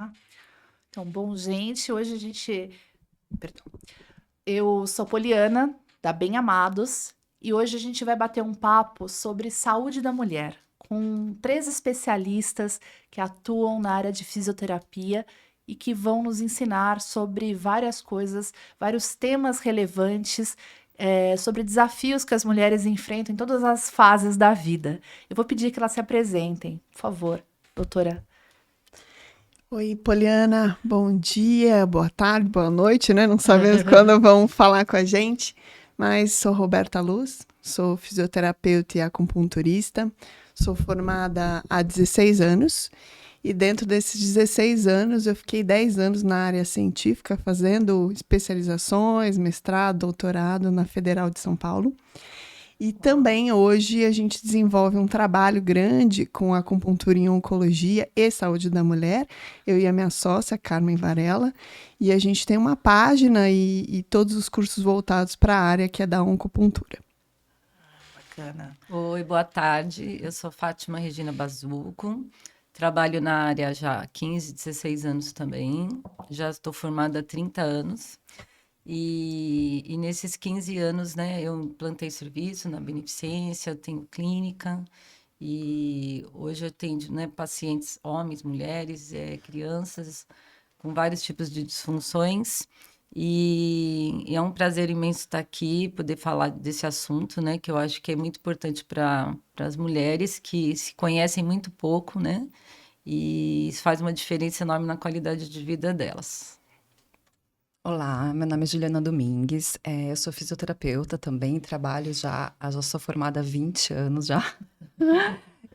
Ah, então, bom, gente, hoje a gente. Perdão. Eu sou Poliana, da Bem Amados, e hoje a gente vai bater um papo sobre saúde da mulher, com três especialistas que atuam na área de fisioterapia e que vão nos ensinar sobre várias coisas, vários temas relevantes, sobre desafios que as mulheres enfrentam em todas as fases da vida. Eu vou pedir que elas se apresentem, por favor, doutora. Oi, Poliana, bom dia, boa tarde, boa noite, né? Não sabemos quando vão falar com a gente, mas sou Roberta Luz, sou fisioterapeuta e acupunturista, sou formada há 16 anos e dentro desses 16 anos eu fiquei 10 anos na área científica fazendo especializações, mestrado, doutorado na Federal de São Paulo. E também hoje a gente desenvolve um trabalho grande com acupuntura em oncologia e saúde da mulher, eu e a minha sócia, Carmen Varela, e a gente tem uma página e todos os cursos voltados para a área que é da oncopuntura. Bacana. Oi, boa tarde. Eu sou Fátima Regina Bazuco. Trabalho na área já há 15, 16 anos também. Já estou formada há 30 anos. E nesses 15 anos, né, eu implantei serviço na beneficência, tenho clínica. E hoje eu atendo, né, pacientes, homens, mulheres, crianças, com vários tipos de disfunções. E é um prazer imenso estar aqui, poder falar desse assunto, né? Que eu acho que é muito importante para as mulheres que se conhecem muito pouco, né? E isso faz uma diferença enorme na qualidade de vida delas. Olá, meu nome é Juliana Domingues, eu sou fisioterapeuta também, já sou formada há 20 anos já.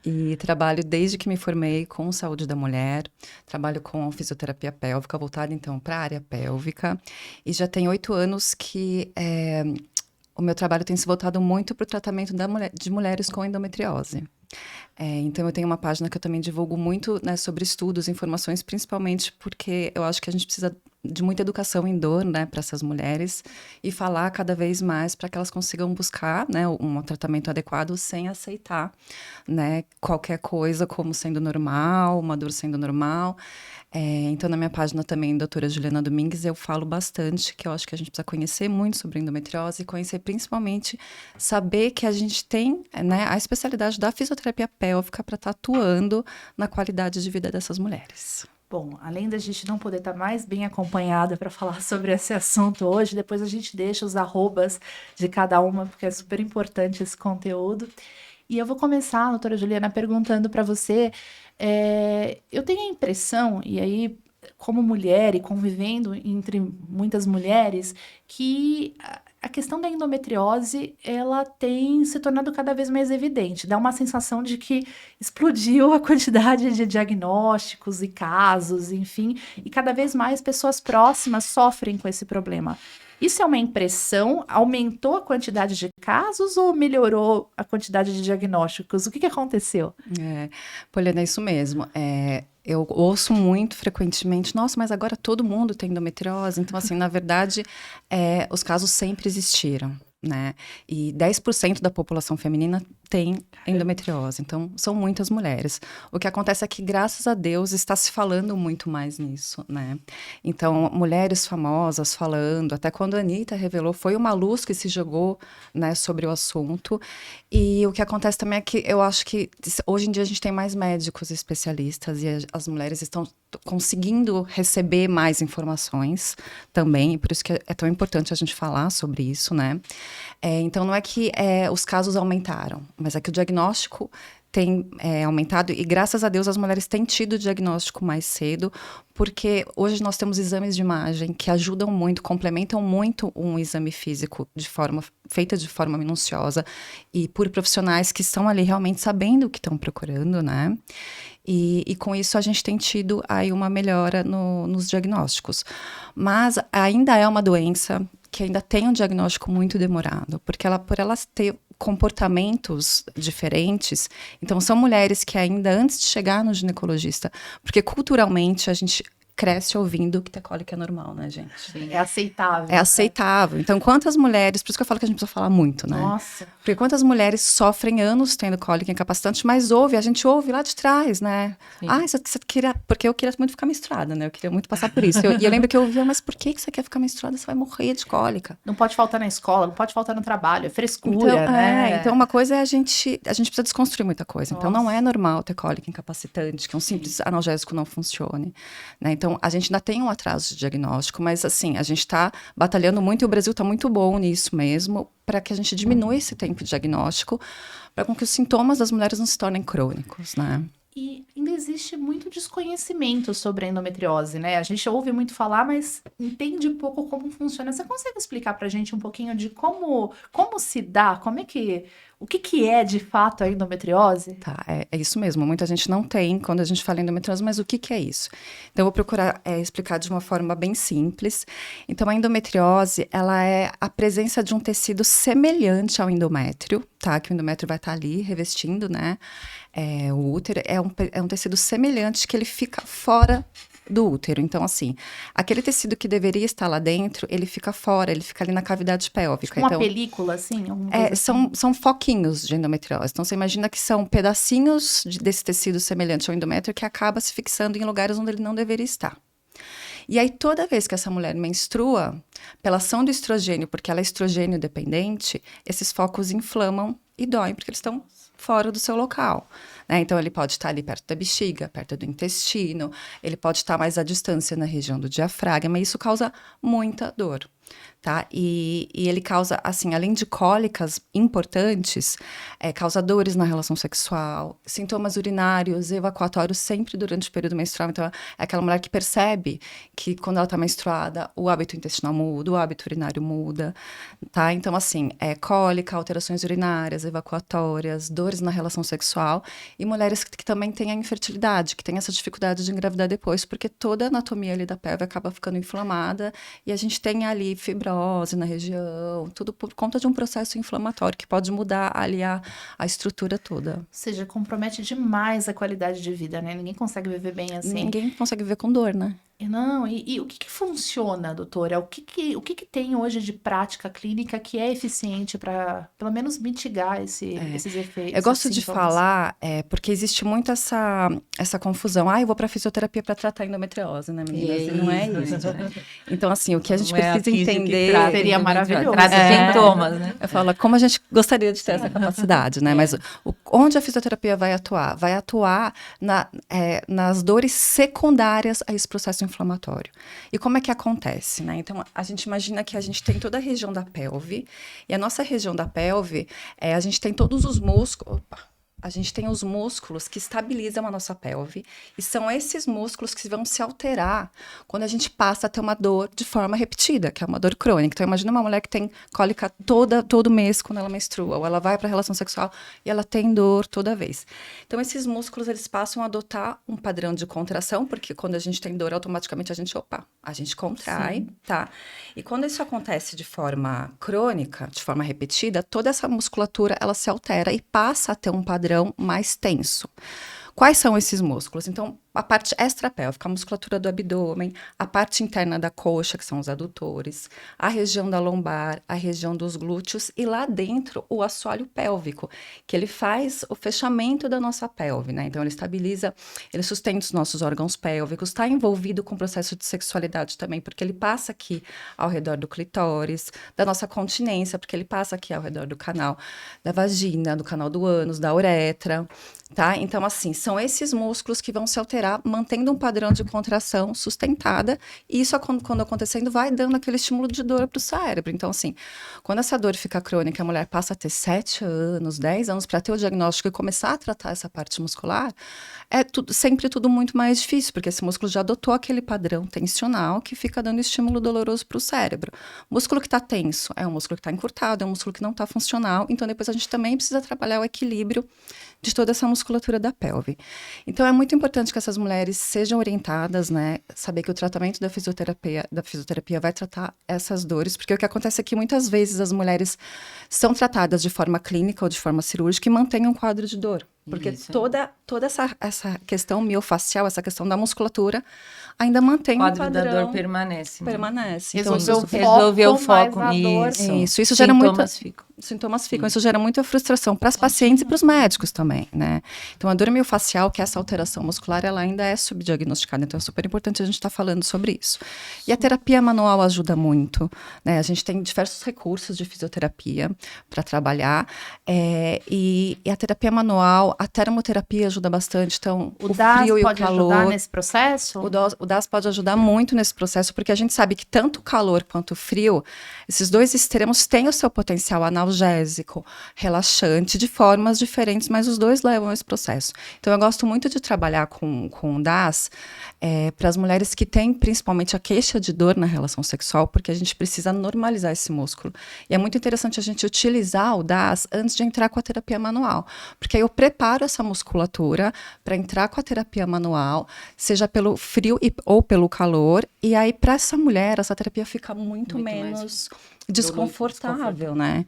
E trabalho desde que me formei com saúde da mulher, trabalho com fisioterapia pélvica, voltada então para a área pélvica, e já tem 8 anos que o meu trabalho tem se voltado muito para o tratamento de mulheres com endometriose. Então eu tenho uma página que eu também divulgo muito, né, sobre estudos, informações, principalmente porque eu acho que a gente precisa de muita educação em dor, né, para essas mulheres e falar cada vez mais para que elas consigam buscar, né, um tratamento adequado sem aceitar, né, qualquer coisa como sendo normal, uma dor sendo normal. Então, na minha página também, doutora Juliana Domingues, eu falo bastante que eu acho que a gente precisa conhecer muito sobre endometriose e conhecer principalmente, saber que a gente tem, né, a especialidade da fisioterapia pélvica para estar atuando na qualidade de vida dessas mulheres. Bom, além da gente não poder estar mais bem acompanhada para falar sobre esse assunto hoje, depois a gente deixa os arrobas de cada uma, porque é super importante esse conteúdo. E eu vou começar, doutora Juliana, perguntando para você. Eu tenho a impressão, e aí, como mulher e convivendo entre muitas mulheres, que a questão da endometriose, ela tem se tornado cada vez mais evidente. Dá uma sensação de que explodiu a quantidade de diagnósticos e casos, enfim, e cada vez mais pessoas próximas sofrem com esse problema. Isso é uma impressão? Aumentou a quantidade de casos ou melhorou a quantidade de diagnósticos? O que aconteceu? Poliana, é isso mesmo. Eu ouço muito frequentemente, nossa, mas agora todo mundo tem endometriose. Então, assim, na verdade, os casos sempre existiram, né? E 10% da população feminina tem endometriose, então são muitas mulheres. O que acontece é que, graças a Deus, está se falando muito mais nisso, né? Então, mulheres famosas falando, até quando a Anitta revelou, foi uma luz que se jogou, né, sobre o assunto. E o que acontece também é que eu acho que hoje em dia a gente tem mais médicos especialistas e as mulheres estão conseguindo receber mais informações também, e por isso que é tão importante a gente falar sobre isso, né? Então, não é que os casos aumentaram, mas é que o diagnóstico tem aumentado e, graças a Deus, as mulheres têm tido o diagnóstico mais cedo, porque hoje nós temos exames de imagem que ajudam muito, complementam muito um exame físico feita de forma minuciosa e por profissionais que estão ali realmente sabendo o que estão procurando, né? E com isso a gente tem tido aí uma melhora nos diagnósticos. Mas ainda é uma doença que ainda tem um diagnóstico muito demorado, porque por elas ter comportamentos diferentes, então são mulheres que ainda antes de chegar no ginecologista, porque culturalmente a gente cresce ouvindo que ter cólica é normal, né, gente? Sim. É aceitável. É aceitável. Então, quantas mulheres... Por isso que eu falo que a gente precisa falar muito, né? Nossa. Porque quantas mulheres sofrem anos tendo cólica incapacitante, mas a gente ouve lá de trás, né? Sim. Você queria... Porque eu queria muito ficar menstruada, né? Eu queria muito passar por isso. E eu lembro que eu ouvia, mas por que você quer ficar menstruada? Você vai morrer de cólica. Não pode faltar na escola, não pode faltar no trabalho, é frescura, Então, né? então uma coisa é a gente precisa desconstruir muita coisa. Então, não é Nossa. normal ter cólica incapacitante, que um simples analgésico não funcione, né? Então, a gente ainda tem um atraso de diagnóstico, mas, assim, a gente está batalhando muito e o Brasil está muito bom nisso mesmo, para que a gente diminua esse tempo de diagnóstico, para que os sintomas das mulheres não se tornem crônicos, né? E ainda existe muito desconhecimento sobre a endometriose, né? A gente ouve muito falar, mas entende pouco como funciona. Você consegue explicar pra gente um pouquinho de como se dá, o que é de fato a endometriose? Tá, é isso mesmo. Muita gente não tem quando a gente fala em endometriose, mas o que é isso? Então, eu vou procurar explicar de uma forma bem simples. Então, a endometriose, ela é a presença de um tecido semelhante ao endométrio, tá? Que o endométrio vai estar ali revestindo, né? O útero é um tecido semelhante que ele fica fora do útero. Então, assim, aquele tecido que deveria estar lá dentro, ele fica fora, ele fica ali na cavidade pélvica. Tipo uma então, película, assim? Assim? são foquinhos de endometriose. Então, você imagina que são pedacinhos desse tecido semelhante ao endométrio que acaba se fixando em lugares onde ele não deveria estar. E aí, toda vez que essa mulher menstrua, pela ação do estrogênio, porque ela é estrogênio dependente, esses focos inflamam e doem, porque eles estão fora do seu local, né? Então, ele pode estar ali perto da bexiga, perto do intestino, ele pode estar mais à distância na região do diafragma, e isso causa muita dor, tá? E ele causa, assim, além de cólicas importantes, causa dores na relação sexual, sintomas urinários, evacuatórios sempre durante o período menstrual. Então, é aquela mulher que percebe que quando ela está menstruada, o hábito intestinal muda, o hábito urinário muda, tá? Então, assim, cólica, alterações urinárias, evacuatórias, dores na relação sexual, e mulheres que também têm a infertilidade, que têm essa dificuldade de engravidar depois, porque toda a anatomia ali da pelve acaba ficando inflamada, e a gente tem ali fibrose na região, tudo por conta de um processo inflamatório que pode mudar ali a estrutura toda. Ou seja, compromete demais a qualidade de vida, né? Ninguém consegue viver bem assim. Ninguém consegue viver com dor, né? Não, e o que funciona, doutora? O que tem hoje de prática clínica que é eficiente para, pelo menos, mitigar esses efeitos? Eu gosto esses de sintomas? falar, porque existe muito essa confusão. Eu vou para fisioterapia para tratar endometriose, né, meninas? E não é isso. Né? Então, assim, o que a gente Não é a precisa física que entender... trata Seria maravilhoso. Trata sintomas, né? Eu falo, como a gente gostaria de ter essa capacidade, né? Mas onde a fisioterapia vai atuar? Vai atuar nas dores secundárias a esse processo inflamatório. E como é que acontece, né? Então, a gente imagina que a gente tem toda a região da pelve, e a nossa região da pelve, a gente tem todos os músculos... A gente tem os músculos que estabilizam a nossa pelve, e são esses músculos que vão se alterar quando a gente passa a ter uma dor de forma repetida, que é uma dor crônica. Então, imagina uma mulher que tem cólica todo mês quando ela menstrua, ou ela vai para a relação sexual e ela tem dor toda vez. Então, esses músculos, eles passam a adotar um padrão de contração, porque quando a gente tem dor, automaticamente a gente contrai, Sim. tá? E quando isso acontece de forma crônica, de forma repetida, toda essa musculatura, ela se altera e passa a ter um padrão mais tenso. Quais são esses músculos? Então, a parte extrapélvica, a musculatura do abdômen, a parte interna da coxa, que são os adutores, a região da lombar, a região dos glúteos, e lá dentro o assoalho pélvico, que ele faz o fechamento da nossa pelve, né? Então, ele estabiliza, ele sustenta os nossos órgãos pélvicos, está envolvido com o processo de sexualidade também, porque ele passa aqui ao redor do clitóris, da nossa continência, porque ele passa aqui ao redor do canal da vagina, do canal do ânus, da uretra, tá? Então, assim, são esses músculos que vão se alterar, mantendo um padrão de contração sustentada, e isso, quando acontecendo, vai dando aquele estímulo de dor para o cérebro. Então, assim, quando essa dor fica crônica, a mulher passa a ter 7 anos, 10 anos para ter o diagnóstico e começar a tratar essa parte muscular, sempre tudo muito mais difícil, porque esse músculo já adotou aquele padrão tensional que fica dando estímulo doloroso para o cérebro. O músculo que está tenso é um músculo que está encurtado, é um músculo que não está funcional, então depois a gente também precisa trabalhar o equilíbrio de toda essa musculatura da pelve. Então, é muito importante que essas mulheres sejam orientadas, né? Saber que o tratamento da fisioterapia vai tratar essas dores, porque o que acontece é que muitas vezes as mulheres são tratadas de forma clínica ou de forma cirúrgica e mantêm um quadro de dor. Porque Isso. toda essa questão miofacial, essa questão da musculatura, ainda mantém O um quadro da padrão. dor permanece. Né? Permanece. Resolveu o foco nisso. Isso gera muito. Sintomas ficam. Isso gera muita frustração para as pacientes e para os médicos também, né? Então, a dor miofacial, que é essa alteração muscular, ela ainda é subdiagnosticada. Então, é super importante a gente estar falando sobre isso. E a terapia manual ajuda muito, né? A gente tem diversos recursos de fisioterapia para trabalhar. E a terapia manual, a termoterapia ajuda bastante. Então, O DAS frio e o pode calor. ajudar nesse processo? O DAS pode ajudar muito nesse processo, porque a gente sabe que tanto o calor quanto o frio, esses dois extremos têm o seu potencial analgésico, relaxante, de formas diferentes, mas os dois levam a esse processo. Então, eu gosto muito de trabalhar com o DAS para as mulheres que têm principalmente a queixa de dor na relação sexual, porque a gente precisa normalizar esse músculo. E é muito interessante a gente utilizar o DAS antes de entrar com a terapia manual, porque aí eu preparo essa musculatura para entrar com a terapia manual, seja pelo frio ou pelo calor, e aí para essa mulher, essa terapia fica muito menos desconfortável, né?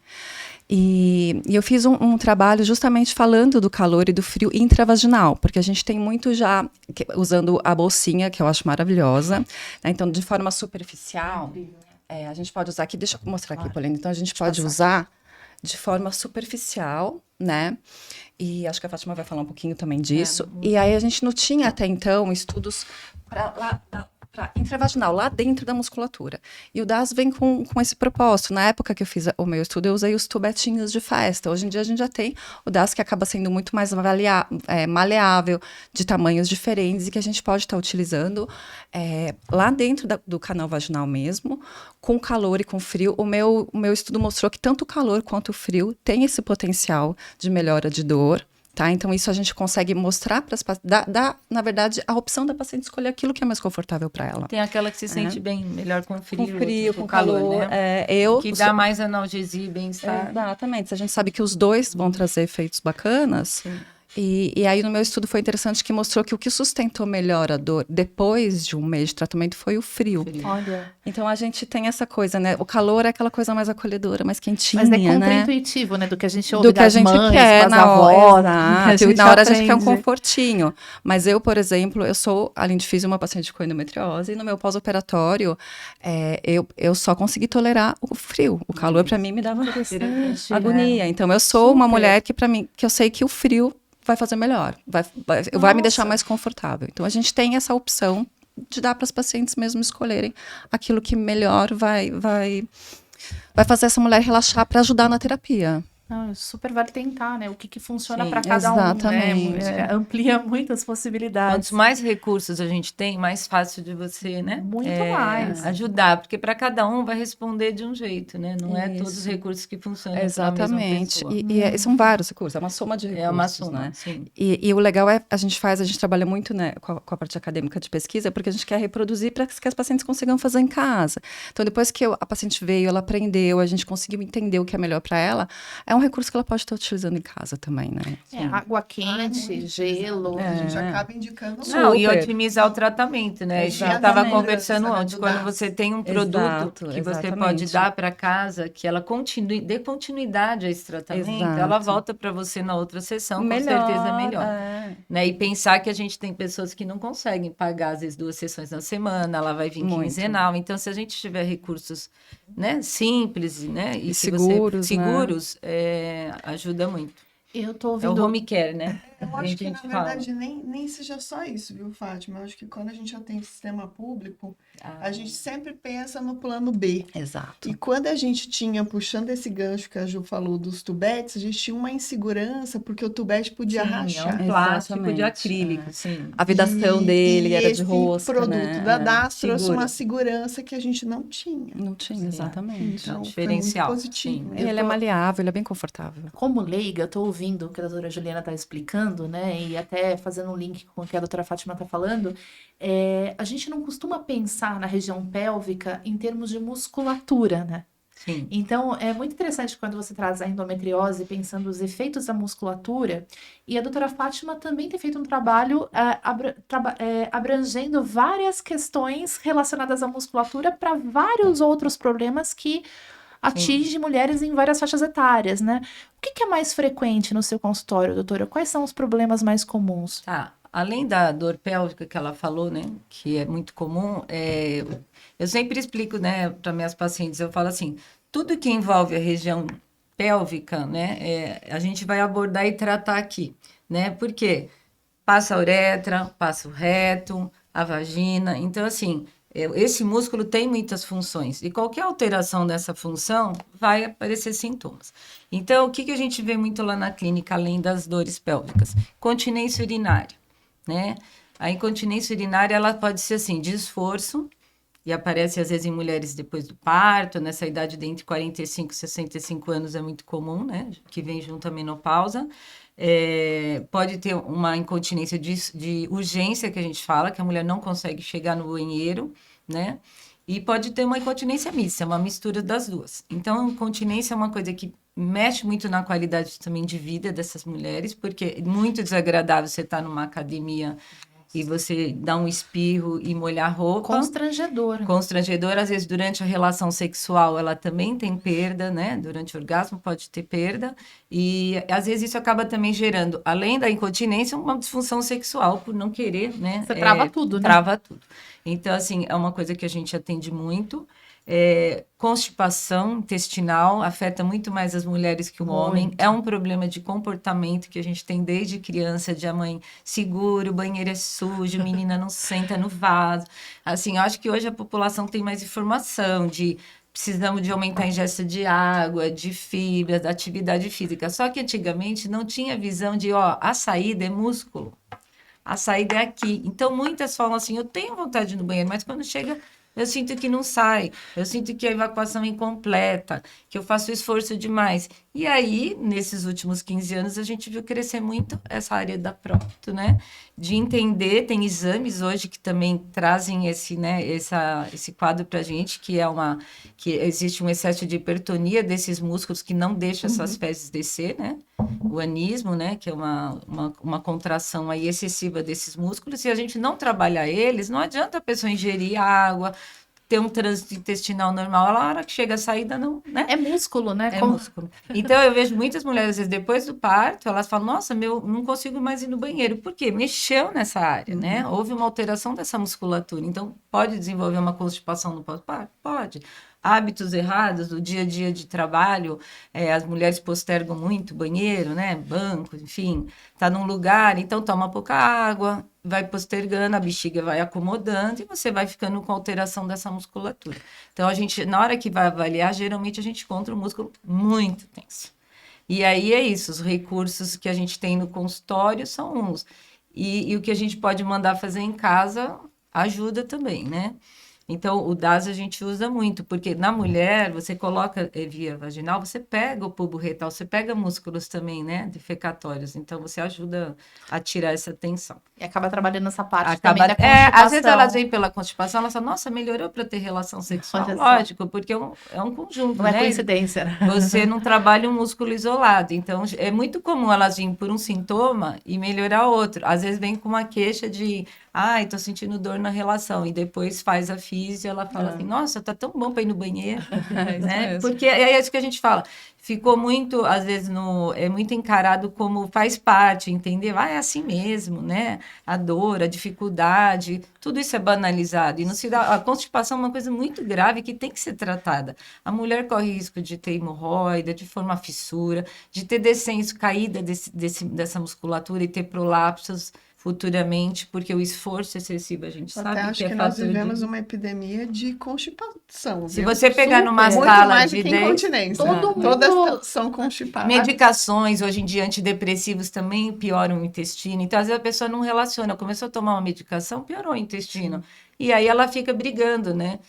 E eu fiz um trabalho justamente falando do calor e do frio intravaginal, porque a gente tem muito já, usando a bolsinha, que eu acho maravilhosa, né? Então, de forma superficial, a gente pode usar aqui, deixa eu mostrar aqui, Pauline. Então, a gente pode usar de forma superficial, né? E acho que a Fátima vai falar um pouquinho também disso. E aí a gente não tinha até então estudos para intravaginal, lá dentro da musculatura. E o DAS vem com esse propósito. Na época que eu fiz o meu estudo, eu usei os tubetinhos de festa. Hoje em dia a gente já tem o DAS que acaba sendo muito mais maleável, de tamanhos diferentes, e que a gente pode estar utilizando lá dentro do canal vaginal mesmo, com calor e com frio. O meu estudo mostrou que tanto o calor quanto o frio tem esse potencial de melhora de dor. Tá? Então, isso a gente consegue mostrar para as pacientes, na verdade, a opção da paciente escolher aquilo que é mais confortável para ela. Tem aquela que se sente bem melhor com frio, com calor, né? Que dá mais analgesia e bem-estar. Exatamente. Se a gente sabe que os dois vão trazer efeitos bacanas. Sim. E aí, no meu estudo, foi interessante que mostrou que o que sustentou melhor a dor depois de um mês de tratamento foi o frio. Olha. Então, a gente tem essa coisa, né? O calor é aquela coisa mais acolhedora, mais quentinha, mas é né? contra-intuitivo, né? Do que a gente ouve do que a gente mães, quer na avó. Na hora a gente quer um confortinho. Mas eu, por exemplo, eu sou, além de fisio, uma paciente com endometriose, e no meu pós-operatório, eu só consegui tolerar o frio. O calor, para mim, me dava agonia. Então, eu sou uma mulher que, para mim, que eu sei que o frio vai fazer melhor, vai me deixar mais confortável. Então, a gente tem essa opção de dar para as pacientes mesmo escolherem aquilo que melhor vai fazer essa mulher relaxar para ajudar na terapia. Não, super vale tentar, né? O que funciona para cada exatamente. um, né? Amplia muitas possibilidades. Quantos mais recursos a gente tem, mais fácil de você, né? Muito mais. Ajudar, porque para cada um vai responder de um jeito, né? Não é todos os recursos que funcionam para a mesma pessoa. E são vários recursos, é uma soma de recursos. É uma soma, né? sim. E o legal é, a gente trabalha muito, né, com a parte acadêmica de pesquisa, porque a gente quer reproduzir para que as pacientes consigam fazer em casa. Então, depois que a paciente veio, ela aprendeu, a gente conseguiu entender o que é melhor para ela, é um recurso que ela pode estar utilizando em casa também, né? Água quente, gelo. A gente acaba indicando e otimizar o tratamento, né? A gente estava conversando antes, quando você tem um produto que você pode dar para casa, que ela dê continuidade a esse tratamento, ela volta para você na outra sessão, com certeza melhor. Né? E pensar que a gente tem pessoas que não conseguem pagar, às vezes, 2 sessões na semana, ela vai vir quinzenal. Então, se a gente tiver recursos, né, simples, né, e seguros, ajuda muito. Eu tô ouvindo... É o home care, né? Eu acho que, na verdade, nem seja só isso, viu, Fátima? Eu acho que quando a gente atende sistema público, a gente sempre pensa no plano B. Exato. E quando a gente tinha, puxando esse gancho que a Ju falou dos tubetes, a gente tinha uma insegurança, porque o tubete podia rachar. É um plástico de acrílico, sim. A vedação dele era de rosca, esse produto da DAS trouxe uma segura. segurança que a gente não tinha. Não tinha, exatamente. Então, diferencial. foi muito positivo. Ele é maleável, ele é bem confortável. Como leiga, eu tô ouvindo o que a doutora Juliana tá explicando, né? E até fazendo um link com o que a doutora Fátima tá falando, a gente não costuma pensar na região pélvica em termos de musculatura, né? Sim. Então, é muito interessante quando você traz a endometriose, pensando os efeitos da musculatura, e a doutora Fátima também tem feito um trabalho abrangendo várias questões relacionadas à musculatura para vários outros problemas que atinge mulheres em várias faixas etárias, né? O que é mais frequente no seu consultório, doutora? Quais são os problemas mais comuns? Tá. Além da dor pélvica que ela falou, né, que é muito comum, eu sempre explico, né, para minhas pacientes, eu falo assim, tudo que envolve a região pélvica, né, a gente vai abordar e tratar aqui, né, porque passa a uretra, passa o reto, a vagina, então assim, esse músculo tem muitas funções e qualquer alteração dessa função vai aparecer sintomas. Então, o que a gente vê muito lá na clínica, além das dores pélvicas? Continência urinária, né? A incontinência urinária, ela pode ser assim, de esforço, e aparece às vezes em mulheres depois do parto, nessa idade de entre 45 e 65 anos é muito comum, né? Que vem junto à menopausa. Pode ter uma incontinência de urgência, que a gente fala, que a mulher não consegue chegar no banheiro, né? E pode ter uma incontinência mista, uma mistura das duas. Então, a incontinência é uma coisa que mexe muito na qualidade também de vida dessas mulheres, porque é muito desagradável você estar numa academia e você dar um espirro e molhar a roupa. Constrangedor. Constrangedor, às vezes durante a relação sexual ela também tem perda, né? Durante o orgasmo pode ter perda e às vezes isso acaba também gerando, além da incontinência, uma disfunção sexual por não querer, né? Você trava tudo, né? Trava tudo. Então, assim, é uma coisa que a gente atende muito. Constipação intestinal afeta muito mais as mulheres que o homem. É um problema de comportamento que a gente tem desde criança, de a mãe segura, o banheiro é sujo, menina não senta no vaso. Assim, eu acho que hoje a população tem mais informação de precisamos de aumentar a ingesta de água, de fibras, da atividade física. Só que antigamente não tinha visão de, a saída é músculo. A saída é aqui. Então, muitas falam assim, eu tenho vontade de ir no banheiro, mas quando chega, eu sinto que não sai. Eu sinto que a evacuação é incompleta, que eu faço esforço demais. E aí, nesses últimos 15 anos, a gente viu crescer muito essa área da próstata, né? De entender, tem exames hoje que também trazem esse quadro para a gente, que existe um excesso de hipertonia desses músculos que não deixa essas fezes descer, né? O anismo, né? Que é uma contração aí excessiva desses músculos. Se a gente não trabalhar eles, não adianta a pessoa ingerir água, ter um trânsito intestinal normal, a hora que chega a saída, não, né? É músculo, né? É músculo. Então, eu vejo muitas mulheres, às vezes, depois do parto, elas falam, nossa, não consigo mais ir no banheiro. Por quê? Mexeu nessa área, né? Houve uma alteração dessa musculatura. Então, pode desenvolver uma constipação no pós-parto? Pode. Hábitos errados do dia a dia de trabalho, as mulheres postergam muito banheiro, né? Banco, enfim, tá num lugar, então toma pouca água, vai postergando, a bexiga vai acomodando e você vai ficando com alteração dessa musculatura. Então, a gente, na hora que vai avaliar, geralmente a gente encontra um músculo muito tenso. E aí é isso, os recursos que a gente tem no consultório são uns. E o que a gente pode mandar fazer em casa ajuda também, né? Então, o DAS a gente usa muito, porque na mulher, você coloca via vaginal, você pega o bulbo retal, você pega músculos também, né, defecatórios. Então, você ajuda a tirar essa tensão. E acaba trabalhando essa parte também da constipação. Às vezes elas vêm pela constipação, elas falam, nossa, melhorou para ter relação sexual. Lógico, porque é um conjunto, não né? Não é coincidência. Né? Você não trabalha um músculo isolado. Então, é muito comum elas virem por um sintoma e melhorar outro. Às vezes vem com uma queixa de... Ai, tô sentindo dor na relação. E depois faz a físio e ela fala assim, nossa, tá tão bom para ir no banheiro. Né? Porque é isso que a gente fala. Ficou muito, às vezes, é muito encarado como faz parte, entendeu? É assim mesmo, né? A dor, a dificuldade, tudo isso é banalizado. E não se dá, a constipação é uma coisa muito grave que tem que ser tratada. A mulher corre risco de ter hemorroida, de formar fissura, de ter descenso, caída dessa musculatura e ter prolapsos futuramente, porque o esforço excessivo, a gente sabe acho que nós vivemos uma epidemia de constipação. Se você pegar numa sala de incontinência, todas são constipadas. Medicações, hoje em dia, antidepressivos também pioram o intestino. Então, às vezes a pessoa não relaciona. Começou a tomar uma medicação, piorou o intestino. E aí ela fica brigando, né?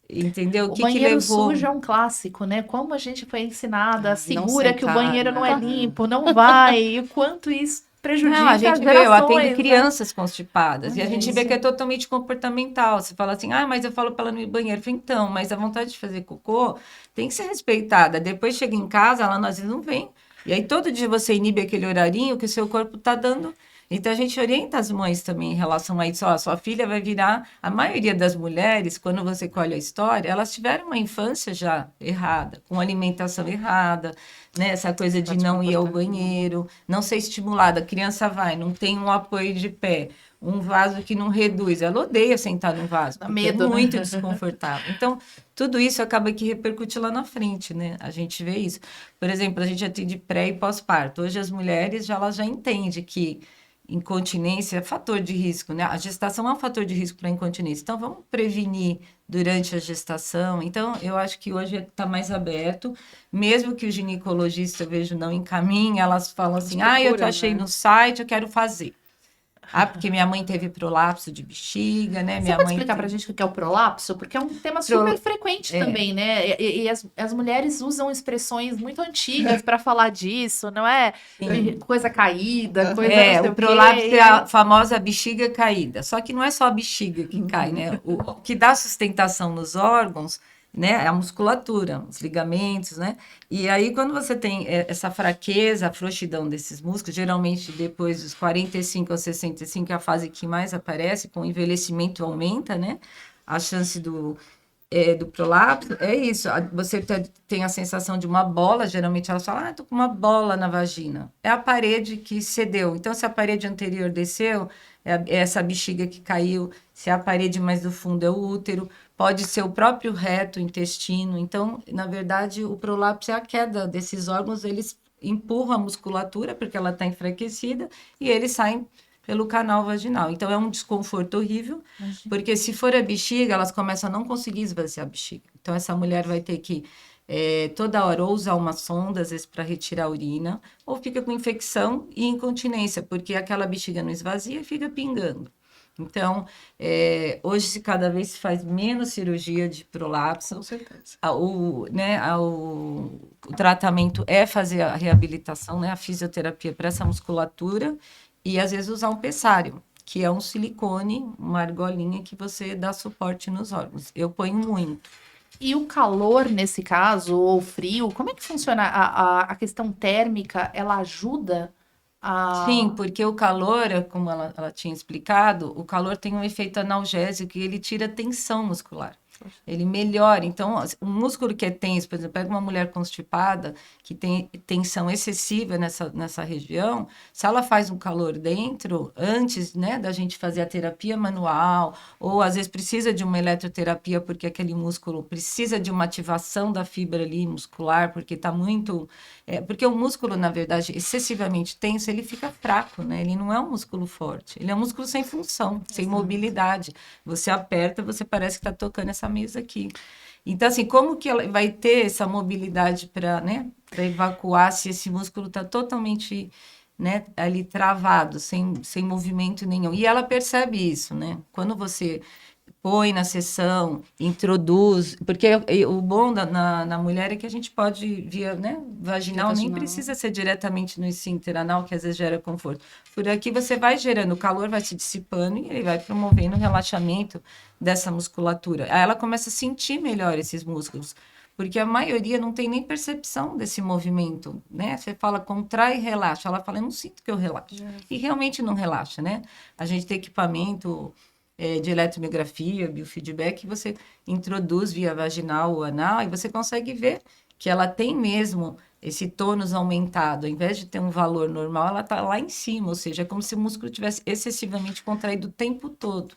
Entendeu? O banheiro sujo é um clássico, né? Como a gente foi ensinada, segura que o banheiro não é limpo, não vai. E o quanto isso prejudica a gente vê, eu atendo crianças constipadas, e a gente vê que é totalmente comportamental. Você fala assim, mas eu falo para ela no banheiro. Então, mas a vontade de fazer cocô tem que ser respeitada. Depois chega em casa, ela às vezes não vem. E aí todo dia você inibe aquele horarinho que o seu corpo está dando Então, a gente orienta as mães também em relação a isso. Ó, a sua filha vai virar... A maioria das mulheres, quando você colhe a história, elas tiveram uma infância já errada, com alimentação errada, né? Essa coisa de não ir ao banheiro, não ser estimulada. A criança vai, não tem um apoio de pé, um vaso que não reduz. Ela odeia sentar num vaso, porque medo, é muito né? desconfortável. Então, tudo isso acaba que repercute lá na frente, né? A gente vê isso. Por exemplo, a gente atende pré e pós-parto. Hoje as mulheres elas já entendem que incontinência é fator de risco, né? A gestação é um fator de risco para incontinência. Então, vamos prevenir durante a gestação. Então, eu acho que hoje está mais aberto, mesmo que o ginecologista, eu vejo, não encaminhe, elas falam assim, eu achei no site, eu quero fazer. Porque minha mãe teve prolapso de bexiga, né? Você Minha pode mãe explicar pra gente o que é o prolapso? Porque é um tema super frequente também, né? E as mulheres usam expressões muito antigas para falar disso, não é? Coisa caída, coisa não sei o prolapso quê. é a famosa bexiga caída. Só que não é só a bexiga que cai, né? O que dá sustentação nos órgãos, né, é a musculatura, os ligamentos, né? E aí, quando você tem essa fraqueza, a frouxidão desses músculos, geralmente depois dos 45 aos 65 é a fase que mais aparece, com o envelhecimento aumenta, né? A chance do prolapso, é isso. Você tem a sensação de uma bola, geralmente elas falam, tô com uma bola na vagina. É a parede que cedeu. Então, se a parede anterior desceu, é essa bexiga que caiu. Se a parede mais do fundo é o útero, pode ser o próprio reto, o intestino. Então, na verdade, o prolapso é a queda desses órgãos, eles empurram a musculatura, porque ela está enfraquecida, e eles saem pelo canal vaginal. Então, é um desconforto horrível, porque se for a bexiga, elas começam a não conseguir esvaziar a bexiga. Então, essa mulher vai ter que, toda hora, ou usar uma sonda, às vezes, para retirar a urina, ou fica com infecção e incontinência, porque aquela bexiga não esvazia e fica pingando. Então, hoje se cada vez se faz menos cirurgia de prolapso. Com certeza. O tratamento é fazer a reabilitação, né, a fisioterapia para essa musculatura e, às vezes, usar um pessário, que é um silicone, uma argolinha que você dá suporte nos órgãos. Eu ponho muito. E o calor, nesse caso, ou o frio, como é que funciona a questão térmica? Ela ajuda a... Sim, porque o calor, como ela tinha explicado, o calor tem um efeito analgésico e ele tira tensão muscular. Ele melhora. Então, o músculo que é tenso, por exemplo, pega uma mulher constipada que tem tensão excessiva nessa região, se ela faz um calor dentro, antes, né, da gente fazer a terapia manual, ou às vezes precisa de uma eletroterapia porque aquele músculo precisa de uma ativação da fibra ali muscular, porque está muito... porque o músculo, na verdade, excessivamente tenso, ele fica fraco, né? Ele não é um músculo forte, ele é um músculo sem função, sem mobilidade. Você aperta, você parece que está tocando essa mesa aqui. Então, assim, como que ela vai ter essa mobilidade para, né, para evacuar se esse músculo está totalmente, né, ali travado, sem movimento nenhum? E ela percebe isso, né? Quando você põe na sessão, introduz, porque o bom na mulher é que a gente pode via, né, vaginal, nem precisa ser diretamente no esfíncter anal, que às vezes gera conforto. Por aqui você vai gerando, o calor vai se dissipando e ele vai promovendo o relaxamento dessa musculatura. Aí ela começa a sentir melhor esses músculos, porque a maioria não tem nem percepção desse movimento, né? Você fala contrai e relaxa, ela fala, eu não sinto que eu relaxo. E realmente não relaxa, né? A gente tem equipamento de eletromiografia, biofeedback, que você introduz via vaginal ou anal e você consegue ver que ela tem mesmo esse tônus aumentado. Ao invés de ter um valor normal, ela está lá em cima, ou seja, é como se o músculo tivesse excessivamente contraído o tempo todo.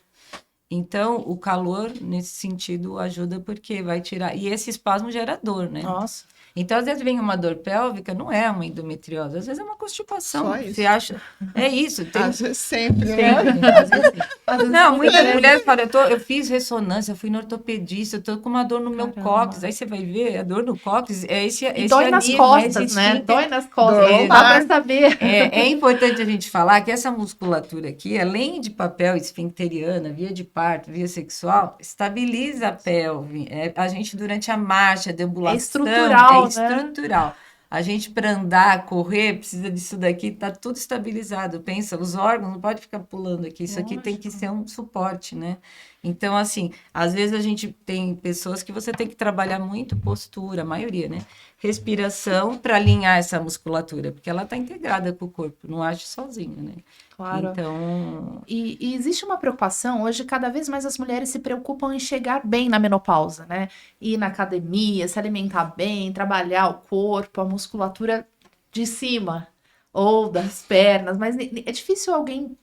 Então, o calor, nesse sentido, ajuda porque vai tirar... E esse espasmo gera dor, né? Nossa. Então, às vezes vem uma dor pélvica, não é uma endometriose, às vezes é uma constipação. Só isso. Você acha... É isso. Tem... Às vezes sempre, né? Às vezes, não, muitas mulheres falam, eu fiz ressonância, fui no ortopedista, eu tô com uma dor no meu cóccix. Aí você vai ver, a dor no cóccix é esse E dói nas costas, né? Dói nas costas, não dá para saber. É importante a gente falar que essa musculatura aqui, além de papel esfincteriana, via de parto, via sexual, estabiliza a pelve. A gente, durante a marcha, a deambulação... estrutural, estrutural. A gente, para andar, correr, precisa disso daqui, tá tudo estabilizado. Pensa, os órgãos não pode ficar pulando aqui. Isso aqui tem que ser um suporte, né? Então, assim, às vezes a gente tem pessoas que você tem que trabalhar muito postura, a maioria, né? Respiração para alinhar essa musculatura, porque ela está integrada com o corpo, não age sozinha, né? Claro. Então, E existe uma preocupação, hoje cada vez mais as mulheres se preocupam em chegar bem na menopausa, né? Ir na academia, se alimentar bem, trabalhar o corpo, a musculatura de cima ou das pernas, mas é difícil alguém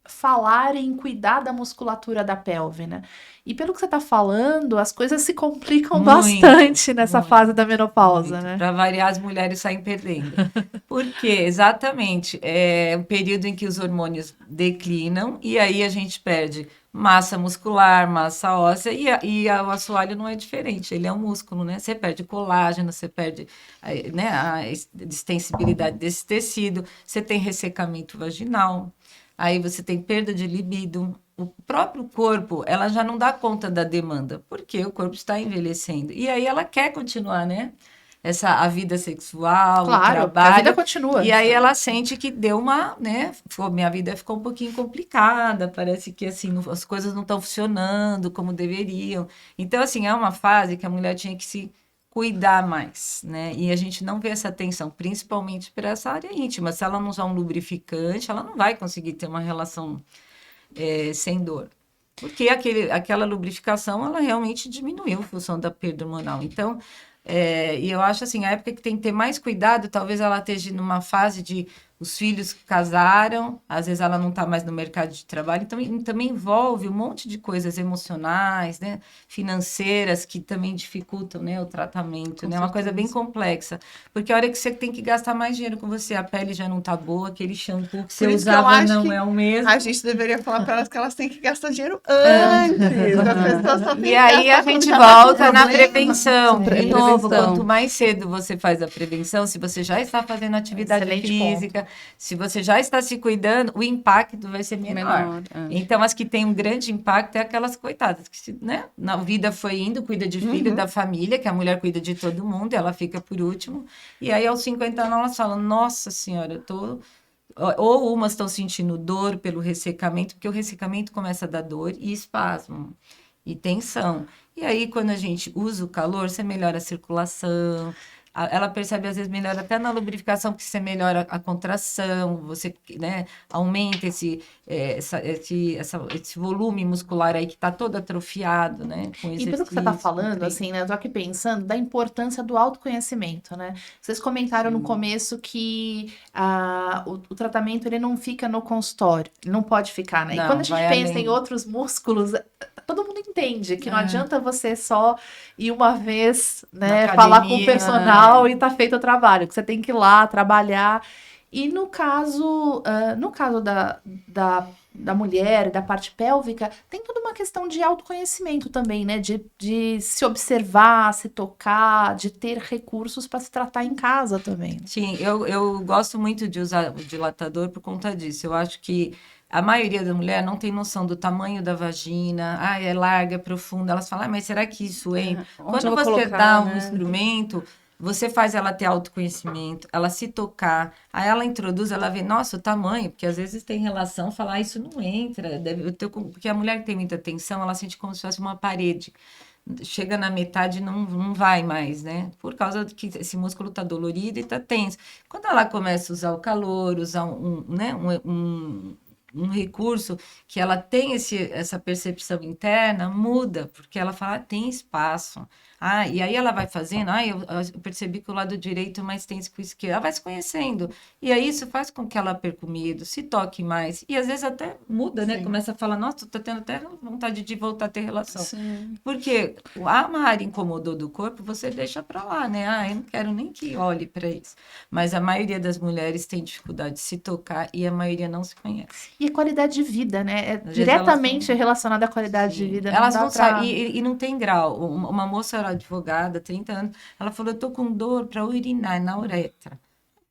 falar em cuidar da musculatura da pelve, né? E pelo que você tá falando, as coisas se complicam Muito, bastante nessa muito, fase da menopausa, né? para variar, as mulheres saem perdendo. Por quê? Exatamente. É um período em que os hormônios declinam e aí a gente perde massa muscular, massa óssea o assoalho não é diferente, ele é um músculo, né? Você perde colágeno, você perde, né, a extensibilidade desse tecido, você tem ressecamento vaginal, aí você tem perda de libido. O próprio corpo, ela já não dá conta da demanda, porque o corpo está envelhecendo. E aí ela quer continuar, né? A vida sexual, o Claro, porque a trabalho. vida continua. E aí ela sente que deu né? Minha vida ficou um pouquinho complicada, parece que assim, as coisas não estão funcionando como deveriam. Então, assim, é uma fase que a mulher tinha que se cuidar mais, né? E a gente não vê essa atenção, principalmente para essa área íntima. Se ela não usar um lubrificante, ela não vai conseguir ter uma relação sem dor. Porque aquela lubrificação, ela realmente diminuiu a função da perda hormonal. Então, e eu acho assim, a época que tem que ter mais cuidado, talvez ela esteja numa fase de os filhos casaram, às vezes ela não está mais no mercado de trabalho, então também envolve um monte de coisas emocionais, né, financeiras, que também dificultam, né, o tratamento, né, uma coisa bem complexa, porque a hora que você tem que gastar mais dinheiro com você, a pele já não está boa, aquele shampoo que você usava não é o mesmo. A gente deveria falar para elas que elas têm que gastar dinheiro antes. A pessoa só tem E aí a gente volta na prevenção. De novo, Prevenção. quanto mais cedo você faz a prevenção, se você já está fazendo atividade Excelente física, se você já está se cuidando, o impacto vai ser menor. Então, as que têm um grande impacto é aquelas coitadas, que né, na vida foi indo, cuida de filho, da família, que a mulher cuida de todo mundo, ela fica por último. E aí, aos 50 anos, elas falam, nossa senhora, eu tô... Ou umas estão sentindo dor pelo ressecamento, porque o ressecamento começa a dar dor e espasmo e tensão. E aí, quando a gente usa o calor, você melhora a circulação, ela percebe, às vezes, melhora até na lubrificação, porque você melhora a contração, você, né, aumenta esse volume muscular aí que está todo atrofiado, né, com E pelo que você está exercício, falando, com assim, né, eu tô aqui pensando da importância do autoconhecimento, né? Vocês comentaram no começo que o tratamento ele não fica no consultório, ele não pode ficar, né? E Não, quando a gente vai pensa além. em outros músculos, todo mundo entende que não adianta você só ir uma vez, né, Na falar com o academia, personal e tá feito o trabalho, que você tem que ir lá trabalhar. E no caso da mulher, da parte pélvica, tem toda uma questão de autoconhecimento também, né? De se observar, se tocar, de ter recursos para se tratar em casa também. Sim, eu gosto muito de usar o dilatador por conta disso. Eu acho que a maioria da mulher não tem noção do tamanho da vagina, é larga, é profunda. Elas falam, mas será que isso entra? Onde Quando eu vou você colocar, dá um né? instrumento, você faz ela ter autoconhecimento, ela se tocar, aí ela introduz, ela vê, nossa, o tamanho, porque às vezes tem relação, falar, isso não entra, porque a mulher que tem muita tensão, ela sente como se fosse uma parede. Chega na metade não vai mais, né? Por causa de que esse músculo está dolorido e está tenso. Quando ela começa a usar o calor, usar né, um recurso que ela tem essa percepção interna, muda, porque ela fala, tem espaço. E aí ela vai fazendo, eu percebi que o lado direito é mais tenso que o esquerdo. Ela vai se conhecendo. E aí isso faz com que ela perca o medo, se toque mais. E às vezes até muda, né? Começa a falar, nossa, tô tendo até vontade de voltar a ter relação. Sim. Porque uma área incomodou do corpo, você deixa pra lá, né? Eu não quero nem que olhe para isso. Mas a maioria das mulheres tem dificuldade de se tocar e a maioria não se conhece. E a qualidade de vida, né? É vezes diretamente elas relacionada à qualidade de vida. Elas não não dá pra... sabem, e não tem grau. Uma moça era advogada, 30 anos, ela falou, eu tô com dor para urinar na uretra.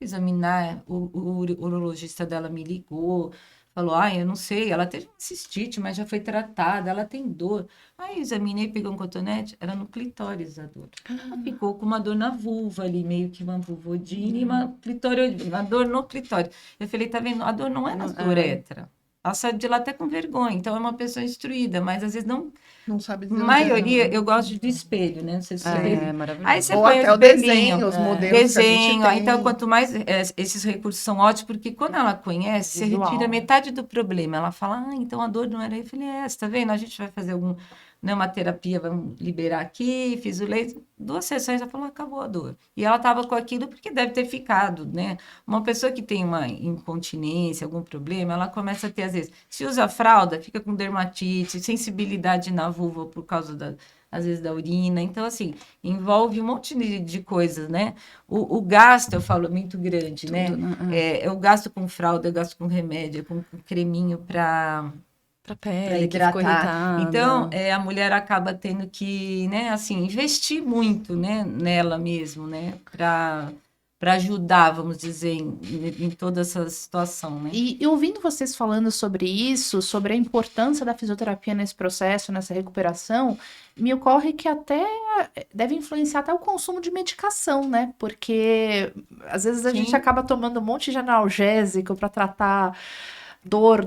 Examinar, o urologista dela me ligou, falou, eu não sei, ela teve cistite, mas já foi tratada, ela tem dor. Aí examinei, peguei um cotonete, era no clitóris a dor. Ela ficou com uma dor na vulva ali, meio que uma vulvodine, uma dor no clitóris. Eu falei, tá vendo, a dor não é na sua uretra. ela sai de lá até com vergonha. Então, é uma pessoa instruída, mas às vezes não... Não sabe dizer A onde é. maioria, eu gosto do espelho, né? Não sei se você É maravilhoso. Aí você Ou põe até o o desenho, espelhinho, os modelos que a gente desenho. tem. Então, quanto mais... esses recursos são ótimos, porque quando ela conhece, você Visual. retira metade do problema. Ela fala, então a dor não era aí. Eu falei, você tá vendo? A gente vai fazer uma terapia, vamos liberar aqui, fiz o laser. 2 sessões, ela falou, acabou a dor. E ela estava com aquilo porque deve ter ficado, né? Uma pessoa que tem uma incontinência, algum problema, ela começa a ter, às vezes, se usa fralda, fica com dermatite, sensibilidade na vulva por causa às vezes, da urina. Então, assim, envolve um monte de coisas, né? O gasto, eu falo, é muito grande, né? Eu gasto com fralda, eu gasto com remédio, com creminho para pele, que ficou irritada. Então, a mulher acaba tendo que, né, assim, investir muito, né, nela mesmo, né, para ajudar, vamos dizer, em toda essa situação, né? E ouvindo vocês falando sobre isso, sobre a importância da fisioterapia nesse processo, nessa recuperação, me ocorre que até deve influenciar até o consumo de medicação, né? Porque às vezes a gente acaba tomando um monte de analgésico para tratar dor,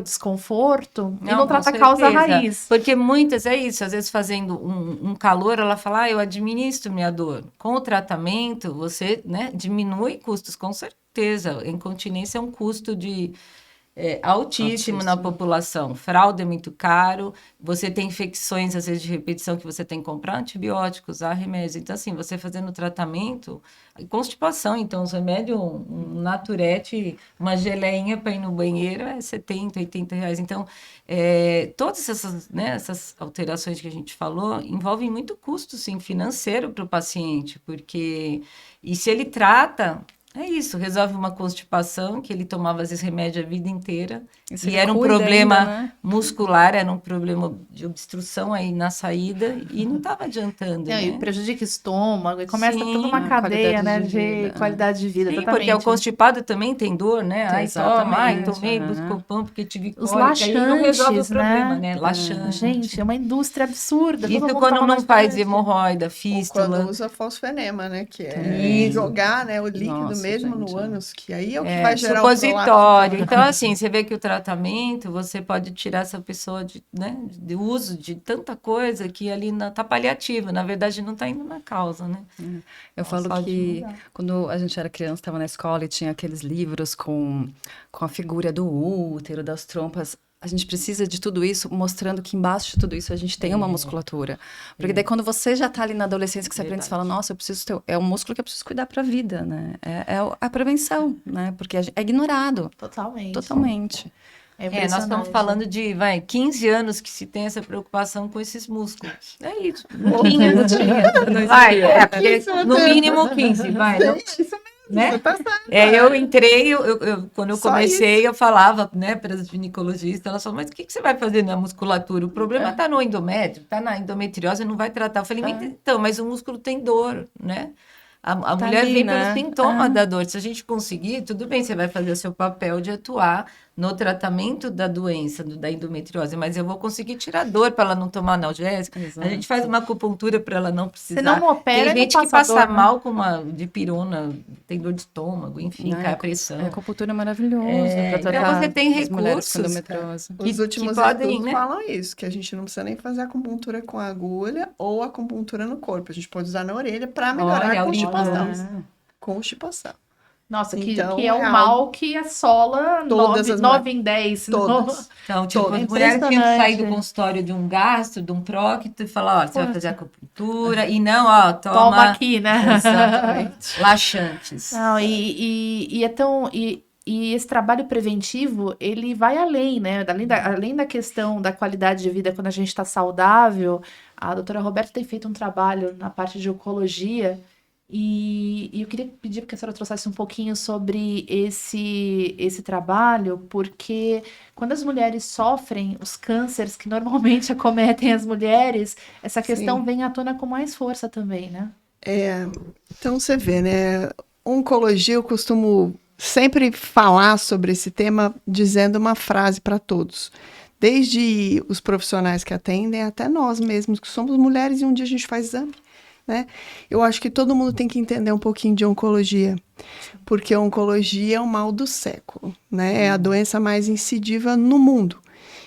desconforto, e não trata a causa raiz. Porque muitas, é isso, às vezes fazendo um calor, ela fala, eu administro minha dor. Com o tratamento, você, né, diminui custos, com certeza. Incontinência é um custo altíssimo na população. Fralda é muito caro, você tem infecções, às vezes, de repetição, que você tem que comprar antibióticos, usar remédios. Então, assim, você fazendo tratamento, constipação, então, os remédios, um naturete, uma geleinha para ir no banheiro é 70, 80 reais. Então, todas essas, né, essas alterações que a gente falou envolvem muito custo, sim, financeiro para o paciente, porque... E se ele trata... É isso, resolve uma constipação, que ele tomava, às vezes, remédio a vida inteira, e era um problema ainda, né? muscular, era um problema de obstrução aí na saída, e não estava adiantando, né? E prejudica o estômago, e começa Sim, toda uma cadeia, né, de vida. qualidade de vida, Sim, exatamente. porque o constipado também tem dor, né? Ai, Exatamente, tomei Buscopan porque tive Os cólica, aí não resolve o laxantes, problema, né? né? Laxante. Gente, é uma indústria absurda. todo Isso mundo quando toma não faz laxante. hemorroida, Ou fístula. quando usa fosfenema, né? Que Isso. jogar, né, o líquido Nossa, mesmo gente, no ânus, que aí é o que vai gerar supositório. o Então, assim, você vê que o tratamento, você pode tirar essa pessoa de uso de tanta coisa que ali tá paliativa. Na verdade, não está indo na causa, né? Eu falo Só que de mudar. quando a gente era criança, estava na escola e tinha aqueles livros com a figura do útero, das trompas. A gente precisa de tudo isso, mostrando que embaixo de tudo isso a gente tem uma musculatura. Porque daí quando você já está ali na adolescência, que você aprende, você fala, nossa, eu preciso ter... É um músculo que eu preciso cuidar para a vida, né? É a prevenção, né? Porque é ignorado. Totalmente. Totalmente. É Nós estamos impressionante. falando de 15 anos que se tem essa preocupação com esses músculos. É isso. No mínimo 15, vai. Não, né? Eu entrei, quando eu Só comecei, eu falava, né, para as ginecologistas, elas falavam, mas o que você vai fazer na musculatura? O problema está no endométrio, está na endometriose, não vai tratar. Eu falei, então, mas o músculo tem dor, né? A Tá mulher ali, vem né? pelo sintoma da dor. Se a gente conseguir, tudo bem, você vai fazer o seu papel de atuar no tratamento da doença, da endometriose, mas eu vou conseguir tirar a dor para ela não tomar analgésico. Exato. A gente faz uma acupuntura para ela não precisar. Você não opera Tem e gente não que passa passa dor, né? mal com uma dipirona, tem dor de estômago, enfim, cai a pressão. A acupuntura é maravilhoso para Então tratar você tem as mulheres com recursos. endometriose. Os últimos podem, estudos né? falam isso, que a gente não precisa nem fazer acupuntura com agulha ou acupuntura no corpo. A gente pode usar na orelha para melhorar Olha, a constipação. olha. Constipação. Nossa, Então, que é um é mal que assola Todas 9 em 10. Todas. Então, tipo, Todas. as mulheres tinham que sair do Impressionante. consultório de um gastro, de um próctito e falar, ó, você vai Poxa. fazer acupuntura e não, ó, Toma aqui, né? Exatamente. Laxantes. Não, e é tão... E esse trabalho preventivo, ele vai além, né? Além da questão da qualidade de vida quando a gente está saudável, a doutora Roberta tem feito um trabalho na parte de oncologia e eu queria pedir que a senhora trouxesse um pouquinho sobre esse trabalho, porque quando as mulheres sofrem os cânceres que normalmente acometem as mulheres, essa questão Sim. vem à tona com mais força também, né? Então você vê, né? Oncologia, eu costumo sempre falar sobre esse tema dizendo uma frase para todos. Desde os profissionais que atendem até nós mesmos, que somos mulheres e um dia a gente faz exame né? Eu acho que todo mundo tem que entender um pouquinho de oncologia, porque a oncologia é o mal do século, né? É a doença mais incisiva no mundo.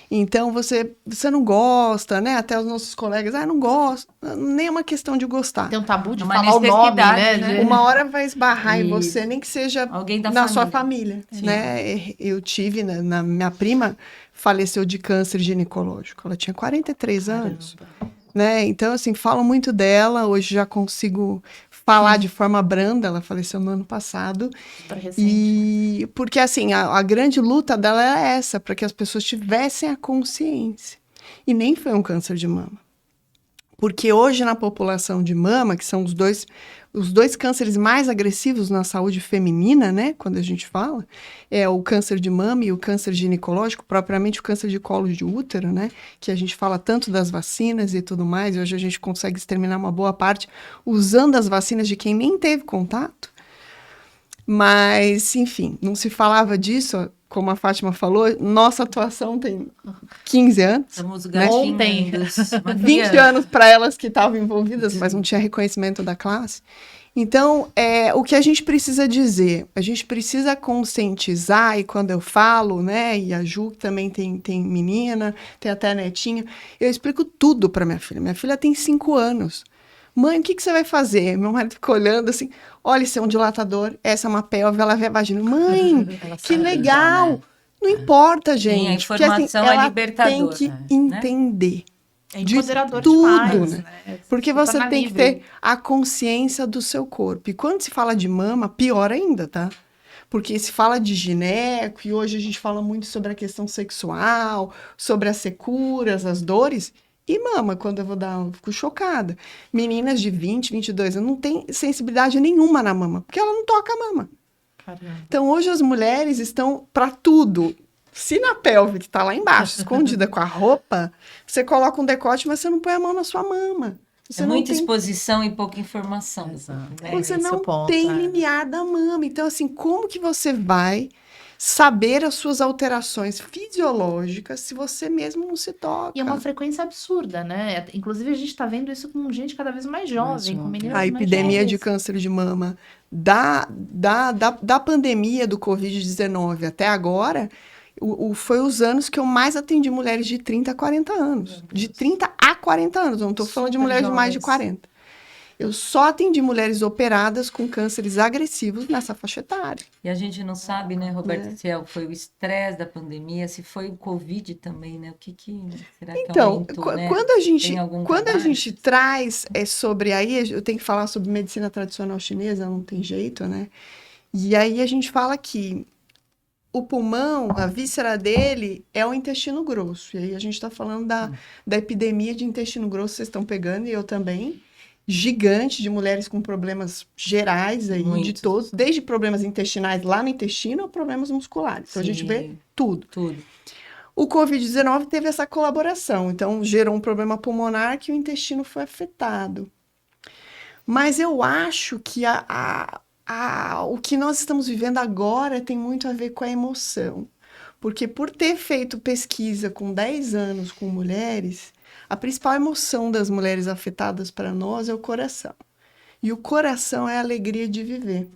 Então, você não gosta, né? Até os nossos colegas, não gosto. Nem é uma questão de gostar. Tem um tabu de Uma falar o nome, necessidade, né? né? Uma hora vai esbarrar em Isso. você, nem que seja Alguém da na sua família. família, né? Eu tive, minha prima faleceu de câncer ginecológico. Ela tinha 43 anos. Né? Então, assim, falo muito dela. Hoje já consigo falar de forma branda. Ela faleceu no ano passado. Super recente. E porque, assim, a grande luta dela era essa, para que as pessoas tivessem a consciência. E nem foi um câncer de mama. Porque hoje, na população de mama, que são os dois cânceres mais agressivos na saúde feminina, né? Quando a gente fala, é o câncer de mama e o câncer ginecológico, propriamente o câncer de colo de útero, né? Que a gente fala tanto das vacinas e tudo mais, e hoje a gente consegue exterminar uma boa parte usando as vacinas de quem nem teve contato. Mas, enfim, não se falava disso, como a Fátima falou, nossa atuação tem 15 anos. Somos Ontem. gatinhos. 20 anos para elas que estavam envolvidas, mas não tinha reconhecimento da classe. Então, o que a gente precisa dizer? A gente precisa conscientizar, e quando eu falo, né, e a Ju também tem menina, tem até netinha, eu explico tudo para minha filha. Minha filha tem 5 anos. Mãe, o que você vai fazer? Meu marido fica olhando assim, olha, isso é um dilatador, essa é uma pelve, ela vê a vagina. Mãe, que legal! Já, né? Não importa, gente. Sim, a informação porque, assim, é libertador. Ela tem que entender. É empoderador tudo, demais, né? Porque você tem que ter a consciência do seu corpo. E quando se fala de mama, pior ainda, tá? Porque se fala de gineco, e hoje a gente fala muito sobre a questão sexual, sobre as securas, as dores. E mama, quando eu fico chocada. Meninas de 20, 22 anos não têm sensibilidade nenhuma na mama, porque ela não toca a mama. Caramba. Então, hoje as mulheres estão para tudo. Se na pelve, que está lá embaixo, escondida com a roupa, você coloca um decote, mas você não põe a mão na sua mama. Você muita exposição e pouca informação. Você não tem limiar da mama. Então, assim, como que você vai saber as suas alterações fisiológicas se você mesmo não se toca? E é uma frequência absurda, né? Inclusive, a gente está vendo isso com gente cada vez mais jovem, com meninas a mais epidemia jovens. de câncer de mama da pandemia do Covid-19 até agora, foi os anos que eu mais atendi mulheres de 30 a 40 anos. De 30 a 40 anos, não estou falando de mulheres de mais de 40. Eu só atendi mulheres operadas com cânceres agressivos nessa faixa etária. E a gente não sabe, né, Roberta, se foi o estresse da pandemia, se foi o Covid também, né? O que será que aumentou, né? Quando a gente traz sobre aí, eu tenho que falar sobre medicina tradicional chinesa, não tem jeito, né? E aí a gente fala que o pulmão, a víscera dele é o intestino grosso. E aí a gente está falando da epidemia de intestino grosso, vocês estão pegando, e eu também. Gigante de mulheres com problemas gerais aí, de todos, desde problemas intestinais lá no intestino a problemas musculares. Então, a gente vê tudo. O Covid-19 teve essa colaboração, então gerou um problema pulmonar que o intestino foi afetado. Mas eu acho que o que nós estamos vivendo agora tem muito a ver com a emoção. Porque por ter feito pesquisa com 10 anos com mulheres, a principal emoção das mulheres afetadas para nós é o coração. E o coração é a alegria de viver.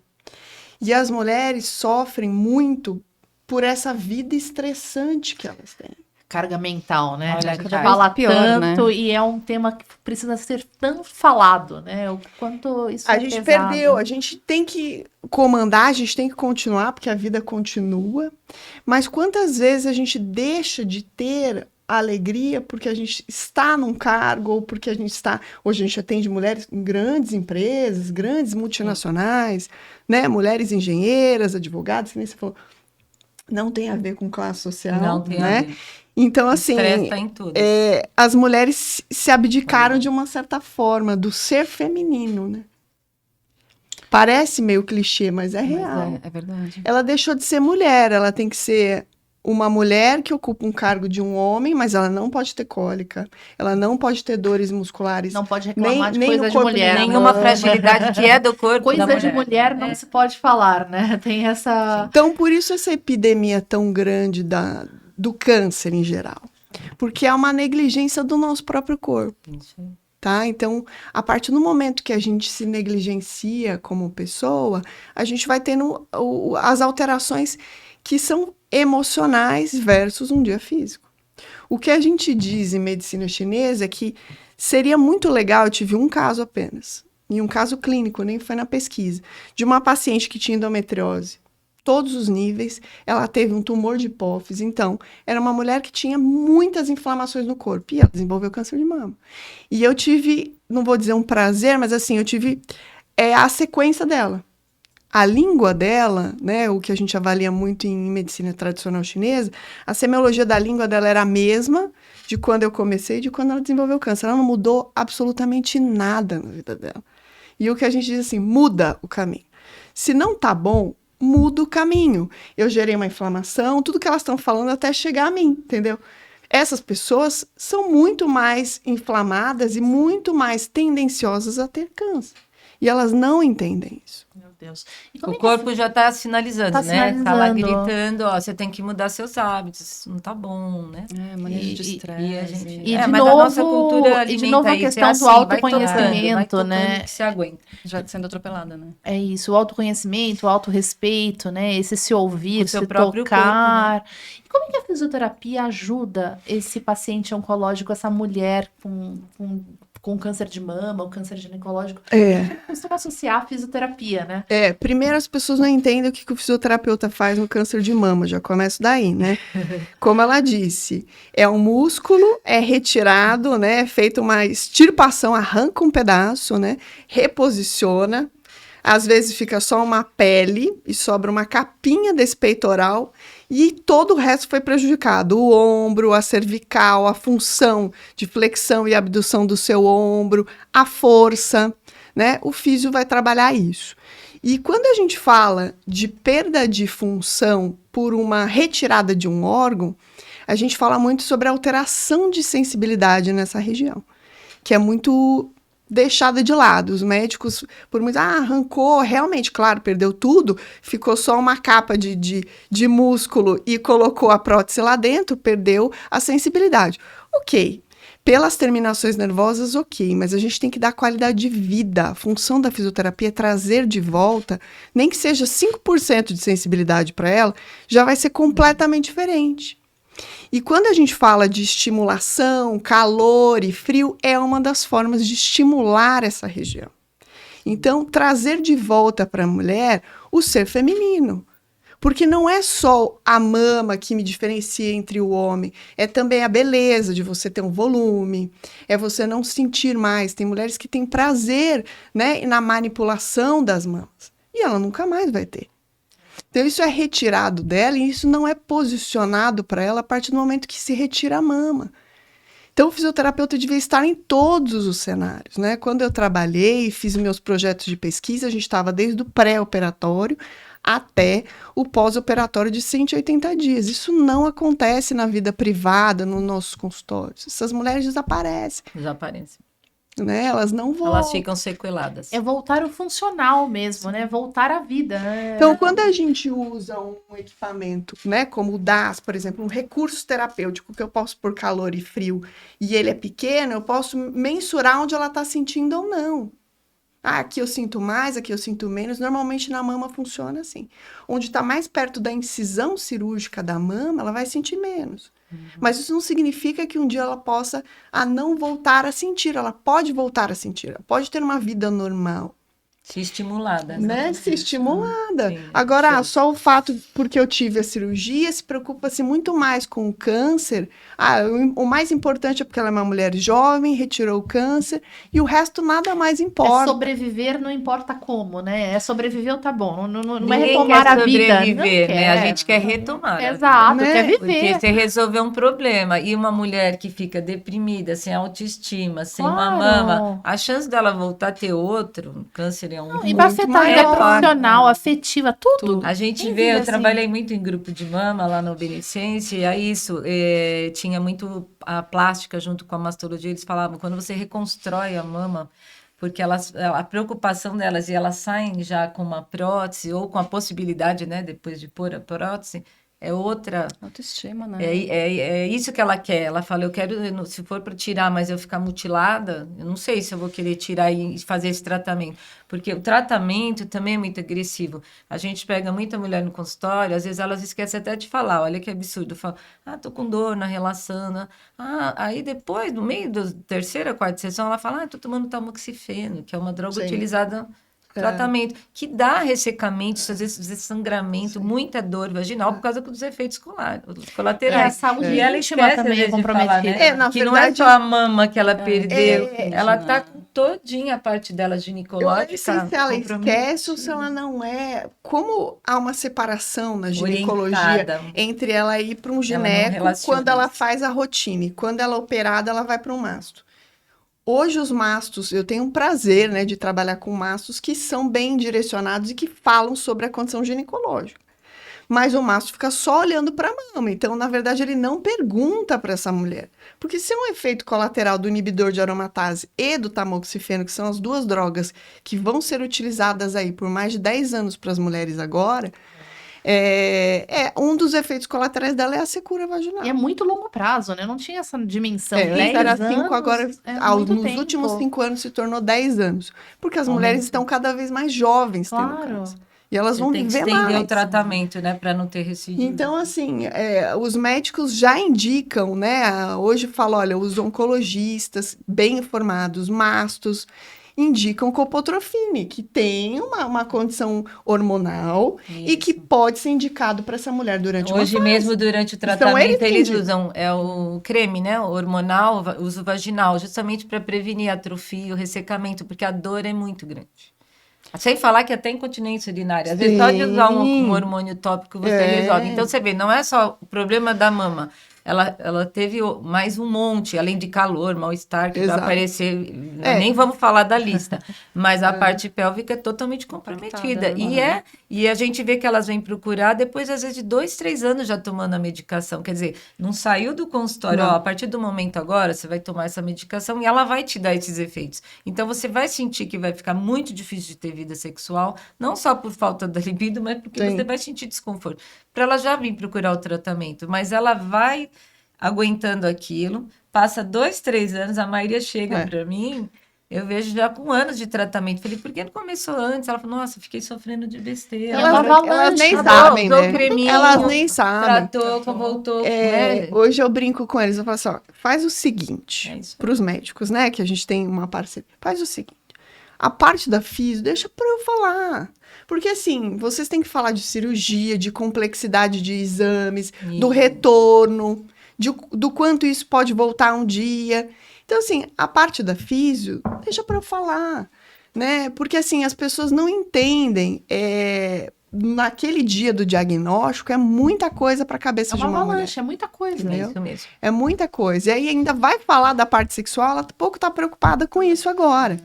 E as mulheres sofrem muito por essa vida estressante que elas têm. Carga mental, né? Olha, a gente fala tanto, né? E é um tema que precisa ser tão falado, né? O quanto isso a gente pesado. Perdeu, a gente tem que comandar, a gente tem que continuar, porque a vida continua. Mas quantas vezes a gente deixa de ter a alegria porque a gente está num cargo, ou porque a gente está... Hoje a gente atende mulheres em grandes empresas, grandes multinacionais, né? Mulheres engenheiras, advogadas, que nem você falou. Não tem a ver com classe social, não tem né? A ver. Então, assim, tá em tudo. As mulheres se abdicaram de uma certa forma do ser feminino, né? Parece meio clichê, mas é real. É verdade. Ela deixou de ser mulher, ela tem que ser uma mulher que ocupa um cargo de um homem, mas ela não pode ter cólica, ela não pode ter dores musculares. Não pode reclamar de nem coisa de mulher. Nenhuma fragilidade que é do corpo coisa da de mulher não se pode falar, né? Tem essa... Então, por isso essa epidemia tão grande do câncer em geral. Porque é uma negligência do nosso próprio corpo. tá? Então, a partir do momento que a gente se negligencia como pessoa, a gente vai tendo as alterações que são emocionais versus um dia físico. O que a gente diz em medicina chinesa é que seria muito legal, eu tive um caso apenas, e um caso clínico, nem foi na pesquisa, de uma paciente que tinha endometriose, todos os níveis, ela teve um tumor de hipófise, então, era uma mulher que tinha muitas inflamações no corpo, e ela desenvolveu câncer de mama. E eu tive, não vou dizer um prazer, mas assim, eu tive a sequência dela. A língua dela, né, o que a gente avalia muito em medicina tradicional chinesa, a semiologia da língua dela era a mesma de quando eu comecei e de quando ela desenvolveu câncer. Ela não mudou absolutamente nada na vida dela. E o que a gente diz assim, muda o caminho. Se não tá bom, muda o caminho. Eu gerei uma inflamação, tudo que elas estão falando até chegar a mim, entendeu? Essas pessoas são muito mais inflamadas e muito mais tendenciosas a ter câncer. E elas não entendem isso. Meu Deus. O corpo já está sinalizando, Tá né? Tá lá sinalizando. gritando, ó, você tem que mudar seus hábitos, isso não tá bom, né? Manejo de E estresse. a gente... E de mas novo, a nossa cultura e de alimenta novo a isso, questão do assim, vai autoconhecimento, tocando, né? que se aguenta. Já sendo atropelada, né? É isso, o autoconhecimento, o autorrespeito, né? Esse se ouvir, Com seu se próprio tocar. E como é que a fisioterapia ajuda esse paciente oncológico, essa mulher com câncer de mama, ou câncer ginecológico? Costuma associar a fisioterapia, né? Primeiro as pessoas não entendem o que o fisioterapeuta faz no câncer de mama, já começa daí, né? Como ela disse, é um músculo, é retirado, né? É feita uma extirpação, arranca um pedaço, né? Reposiciona, às vezes fica só uma pele e sobra uma capinha desse peitoral e todo o resto foi prejudicado. O ombro, a cervical, a função de flexão e abdução do seu ombro, a força, né? O físio vai trabalhar isso. E quando a gente fala de perda de função por uma retirada de um órgão, a gente fala muito sobre a alteração de sensibilidade nessa região, que é muito deixada de lado. Os médicos, por muito, arrancou, realmente, claro, perdeu tudo, ficou só uma capa de músculo e colocou a prótese lá dentro, perdeu a sensibilidade. Ok. Pelas terminações nervosas, ok, mas a gente tem que dar qualidade de vida. A função da fisioterapia é trazer de volta, nem que seja 5% de sensibilidade para ela, já vai ser completamente diferente. E quando a gente fala de estimulação, calor e frio, é uma das formas de estimular essa região. Então, trazer de volta para a mulher o ser feminino. Porque não é só a mama que me diferencia entre o homem, é também a beleza de você ter um volume, é você não sentir mais. Tem mulheres que têm prazer, né, na manipulação das mamas, e ela nunca mais vai ter. Então, isso é retirado dela e isso não é posicionado para ela a partir do momento que se retira a mama. Então, o fisioterapeuta devia estar em todos os cenários, né? Quando eu trabalhei e fiz meus projetos de pesquisa, a gente estava desde o pré-operatório até o pós-operatório de 180 dias. Isso não acontece na vida privada, nos nossos consultórios. Essas mulheres desaparecem. Desaparecem. Né? Elas não vão. Elas ficam sequeladas. É voltar ao funcional mesmo, né? Voltar à vida. Né? Então, quando a gente usa um equipamento, né, como o DAS, por exemplo, um recurso terapêutico que eu posso pôr calor e frio, e ele é pequeno, eu posso mensurar onde ela está sentindo ou não. Aqui eu sinto mais, aqui eu sinto menos. Normalmente na mama funciona assim. Onde está mais perto da incisão cirúrgica da mama, ela vai sentir menos. Mas isso não significa que um dia ela possa não voltar a sentir. Ela pode voltar a sentir. Ela pode ter uma vida normal. Se estimulada. Né? Se estimulada. Sim, Agora, só o fato, porque eu tive a cirurgia, se preocupa-se muito mais com o câncer. O mais importante é porque ela é uma mulher jovem, retirou o câncer, e o resto nada mais importa. É sobreviver, não importa como, né? É sobreviver, tá bom. Não é Ninguém retomar quer a vida. sobreviver, Não né? quer. A gente quer retomar. Exato, né? quer Porque viver. você resolveu um problema e uma mulher que fica deprimida, sem autoestima, sem uma Claro. mama, a chance dela voltar a ter outro, câncer é E vai afetar a vida maior. profissional, afetiva, tudo. A gente Tem vê, vida eu assim. trabalhei muito em grupo de mama lá no Beneficência, e aí isso, tinha muito a plástica junto com a mastologia, eles falavam, quando você reconstrói a mama, porque a preocupação delas, e elas saem já com uma prótese, ou com a possibilidade, né, depois de pôr a prótese, é outra. Autoestima, né? É isso que ela quer. Ela fala, se for para tirar, mas eu ficar mutilada, eu não sei se eu vou querer tirar e fazer esse tratamento. Porque o tratamento também é muito agressivo. A gente pega muita mulher no consultório, às vezes elas esquecem até de falar, olha que absurdo. Fala, tô com dor na relação. Né? Aí depois, no meio da terceira, quarta sessão, ela fala, tô tomando tamoxifeno, que é uma droga utilizada... Tratamento, que dá ressecamento, às vezes sangramento, muita dor vaginal por causa dos efeitos colaterais. A saúde E ela íntima esquece, também às é vezes, de falar, comprometida. né? Na Que verdade, não é só a mama que ela perdeu, ela né? tá com todinha a parte dela Eu não sei ginecológica se ela esquece ou comprometida. se ela não é. Como há uma separação na ginecologia Orientada. entre ela ir para um Ela não gineco relaciona quando ela isso. faz a rotina, e quando ela é operada, ela vai para um masto. Hoje os mastos, eu tenho um prazer, né, de trabalhar com mastos que são bem direcionados e que falam sobre a condição ginecológica. Mas o masto fica só olhando para a mama. Então, na verdade, ele não pergunta para essa mulher. Porque se é um efeito colateral do inibidor de aromatase e do tamoxifeno, que são as duas drogas que vão ser utilizadas aí por mais de 10 anos para as mulheres agora, um dos efeitos colaterais dela é a secura vaginal. E é muito longo prazo, né? Eu não tinha essa dimensão. Antes 10 era anos 5, agora, muito nos tempo. últimos 5 anos, se tornou 10 anos. Porque as Aumenta. mulheres estão cada vez mais jovens tendo Claro. câncer. E elas vão Tem que viver estender mais. o tratamento, né, para não ter recidiva. Então, assim, os médicos já indicam, né? Hoje falo, olha, os oncologistas bem informados, mastos, indicam copotrofine, que tem uma condição hormonal e que Isso. pode ser indicado para essa mulher durante uma Hoje fase. mesmo, durante o Então, tratamento, eles indicam. usam o creme, né? O hormonal, uso vaginal, justamente para prevenir a atrofia, o ressecamento, porque a dor é muito grande. Sem falar que até incontinência urinária. Às vezes, só de usar um hormônio tópico, você resolve. Então, você vê, não é só o problema da mama. Ela teve mais um monte, além de calor, mal-estar, que vai Exato. aparecer. Nem vamos falar da lista. Mas a parte pélvica é totalmente Compactada, comprometida. E a gente vê que elas vêm procurar depois, às vezes, de 2, 3 anos já tomando a medicação. Quer dizer, não saiu do consultório, Não. a partir do momento agora, você vai tomar essa medicação e ela vai te dar esses efeitos. Então, você vai sentir que vai ficar muito difícil de ter vida sexual, não só por falta da libido, mas porque Sim. você vai sentir desconforto. Para ela já vir procurar o tratamento, mas ela vai aguentando aquilo, passa 2, 3 anos, a maioria chega para mim, eu vejo já com anos de tratamento. Falei, por que não começou antes? Ela falou, nossa, fiquei sofrendo de besteira. Elas nem avalanche, sabem, Usou né? creminho, Elas nem sabem. tratou, voltou. né? Hoje eu brinco com eles, eu falo assim, ó, faz o seguinte, É isso aí. para os médicos, né, que a gente tem uma parceria, faz o seguinte, a parte da físio, deixa para eu falar. Porque, assim, vocês têm que falar de cirurgia, de complexidade de exames, do retorno, do quanto isso pode voltar um dia. Então, assim, a parte da físio, deixa para eu falar, né? Porque, assim, as pessoas não entendem. Naquele dia do diagnóstico, é muita coisa para a cabeça É de uma uma mulher. avalanche, é muita coisa. Entendeu? É isso mesmo. É muita coisa. E aí ainda vai falar da parte sexual, ela pouco está preocupada com isso agora.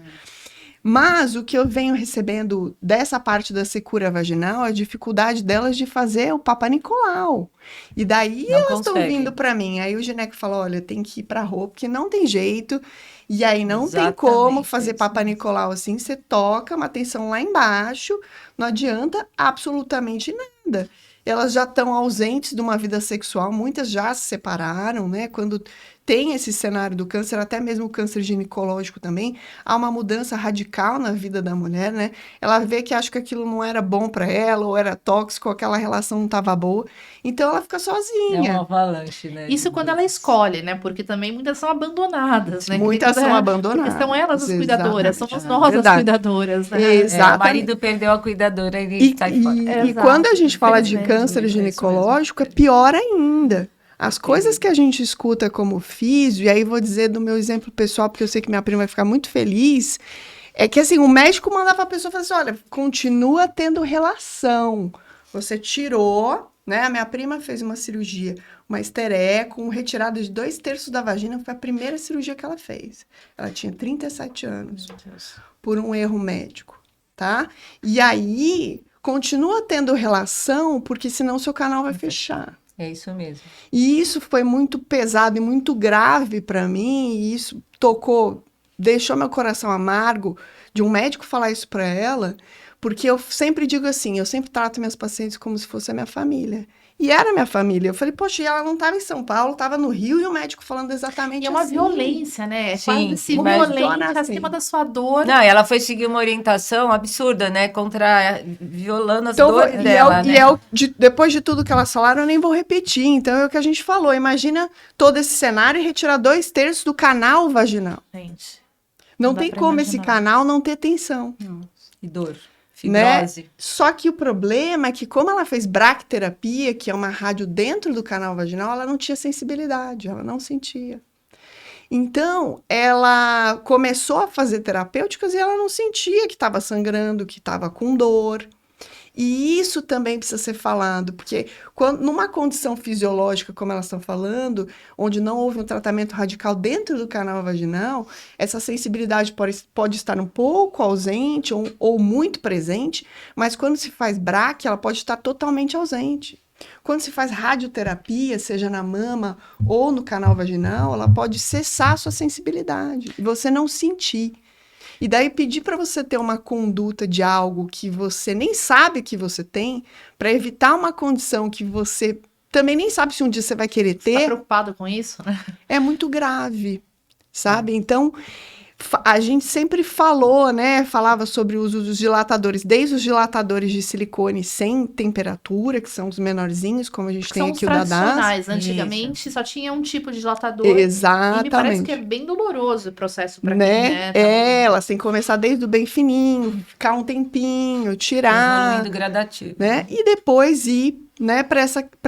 Mas o que eu venho recebendo dessa parte da secura vaginal é a dificuldade delas de fazer o Papa Nicolau. E daí Não elas estão consegue. vindo para mim. Aí o gineco fala, olha, tem que ir para roupa, porque não tem jeito. E aí não tem Exatamente, como fazer é isso Papa mesmo. Nicolau assim. Você toca uma tensão lá embaixo, não adianta absolutamente nada. Elas já estão ausentes de uma vida sexual, muitas já se separaram, né? Quando tem esse cenário do câncer, até mesmo o câncer ginecológico também, há uma mudança radical na vida da mulher, né? Ela vê que acha que aquilo não era bom para ela, ou era tóxico, ou aquela relação não estava boa, então ela fica É sozinha. uma avalanche, né? Isso quando ela escolhe, né? Porque também muitas são abandonadas, né? Muitas são abandonadas. Porque são elas as cuidadoras, Exatamente. somos nós Verdade. as cuidadoras, né? Exatamente. O marido perdeu a cuidadora e ele sai fora. E Exato, quando a gente fala de infelizmente, câncer é isso ginecológico, é pior ainda. As coisas que a gente escuta como físio, e aí vou dizer do meu exemplo pessoal, porque eu sei que minha prima vai ficar muito feliz, é que assim, o médico mandava a pessoa falar assim, olha, continua tendo relação. Você tirou, né? A minha prima fez uma cirurgia, uma esteré, com retirada de 2/3 da vagina, foi a primeira cirurgia que ela fez. Ela tinha 37 anos, por um erro médico, tá? E aí, continua tendo relação, porque senão seu canal vai fechar. É isso mesmo. E isso foi muito pesado e muito grave para mim, e isso deixou meu coração amargo de um médico falar isso para ela, porque eu sempre digo assim, eu sempre trato minhas pacientes como se fosse a minha família. E era minha família. Eu falei, poxa, e ela não estava em São Paulo, estava no Rio, e o médico falando exatamente E é uma assim. violência, né? É Sim, quase se mas- violenta assim. acima da sua dor. Não, e ela foi seguir uma orientação absurda, né? Violando as Então, dores e dela, né? depois de tudo que elas falaram, eu nem vou repetir. Então, é o que a gente falou. Imagina todo esse cenário e retirar 2/3 do canal vaginal. Gente, Não dá tem pra como esse imaginar. canal não ter tensão. E dor, Né? fibrose. Só que o problema é que, como ela fez bracterapia, que é uma rádio dentro do canal vaginal, ela não tinha sensibilidade, ela não sentia. Então, ela começou a fazer terapêuticas e ela não sentia que estava sangrando, que estava com dor. E isso também precisa ser falado, porque numa condição fisiológica, como elas estão falando, onde não houve um tratamento radical dentro do canal vaginal, essa sensibilidade pode estar um pouco ausente ou muito presente, mas quando se faz braque, ela pode estar totalmente ausente. Quando se faz radioterapia, seja na mama ou no canal vaginal, ela pode cessar a sua sensibilidade e você não sentir. E daí pedir para você ter uma conduta de algo que você nem sabe que você tem, para evitar uma condição que você também nem sabe se um dia você vai querer Você tá ter, preocupado com isso, né? é muito grave, sabe? Então, a gente sempre falou, né? Falava sobre o uso dos dilatadores, desde os dilatadores de silicone sem temperatura, que são os menorzinhos, como a gente tem São os aqui o da DAS. tradicionais. Antigamente só tinha um tipo de dilatador. E me parece Exatamente. que é bem doloroso o processo para Né? quem, né? tá- Elas têm que começar desde o bem fininho, ficar um tempinho, tirar, Evoluindo gradativo. né? E depois ir, né, para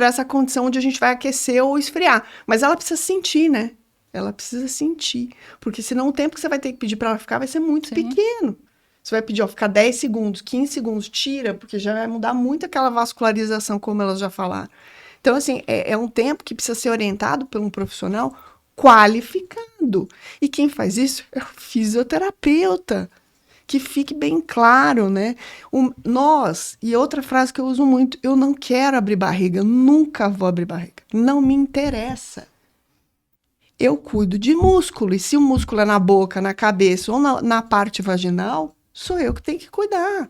essa condição onde a gente vai aquecer ou esfriar. Mas ela precisa sentir, né? Ela precisa sentir. Porque senão o tempo que você vai ter que pedir para ela ficar vai ser muito Sim. pequeno. Você vai pedir, ó, ficar 10 segundos, 15 segundos, tira, porque já vai mudar muito aquela vascularização, como elas já falaram. Então, assim, é um tempo que precisa ser orientado por um profissional qualificado. E quem faz isso é o fisioterapeuta. Que fique bem claro, né? Nós, e outra frase que eu uso muito, eu não quero abrir barriga, nunca vou abrir barriga. Não me interessa. Eu cuido de músculo, e se o músculo é na boca, na cabeça ou na parte vaginal, sou eu que tenho que cuidar.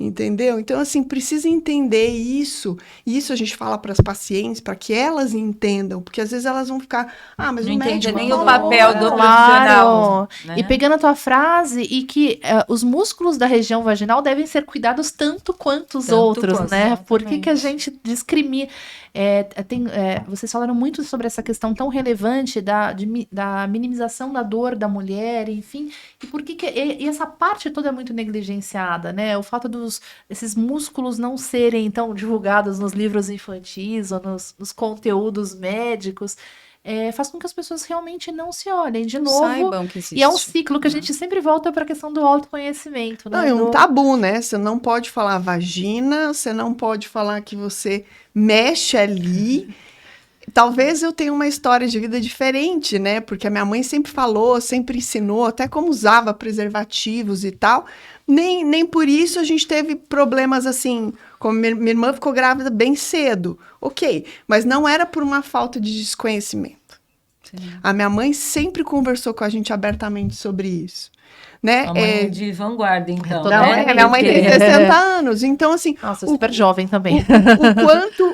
Entendeu? Então, assim, precisa entender isso. E isso a gente fala para as pacientes, para que elas entendam, porque às vezes elas vão ficar, mas Não o entende médico nem o falou, papel do Claro. profissional. Né? E pegando a tua frase, e que os músculos da região vaginal devem ser cuidados tanto quanto os Tanto outros, quanto, né? Por que que a exatamente. gente discrimina? Vocês falaram muito sobre essa questão tão relevante da minimização da dor da mulher, enfim. E por que e essa parte toda é muito negligenciada, né? O fato desses músculos não serem então divulgados nos livros infantis ou nos conteúdos médicos, faz com que as pessoas realmente não se olhem de novo. Saibam que existe. E é um ciclo que a gente sempre volta para a questão do autoconhecimento, né? Não, é um tabu, né? Você não pode falar vagina, você não pode falar que você mexe ali. Talvez eu tenha uma história de vida diferente, né? Porque a minha mãe sempre falou, sempre ensinou, até como usava preservativos e tal. Nem por isso a gente teve problemas assim, como minha irmã ficou grávida bem cedo. Ok, mas não era por uma falta de desconhecimento. Sim. A minha mãe sempre conversou com a gente abertamente sobre isso. Né? A mãe de vanguarda, então. Não, né? Minha mãe tem Porque- 60 anos, então assim, Nossa, super jovem também.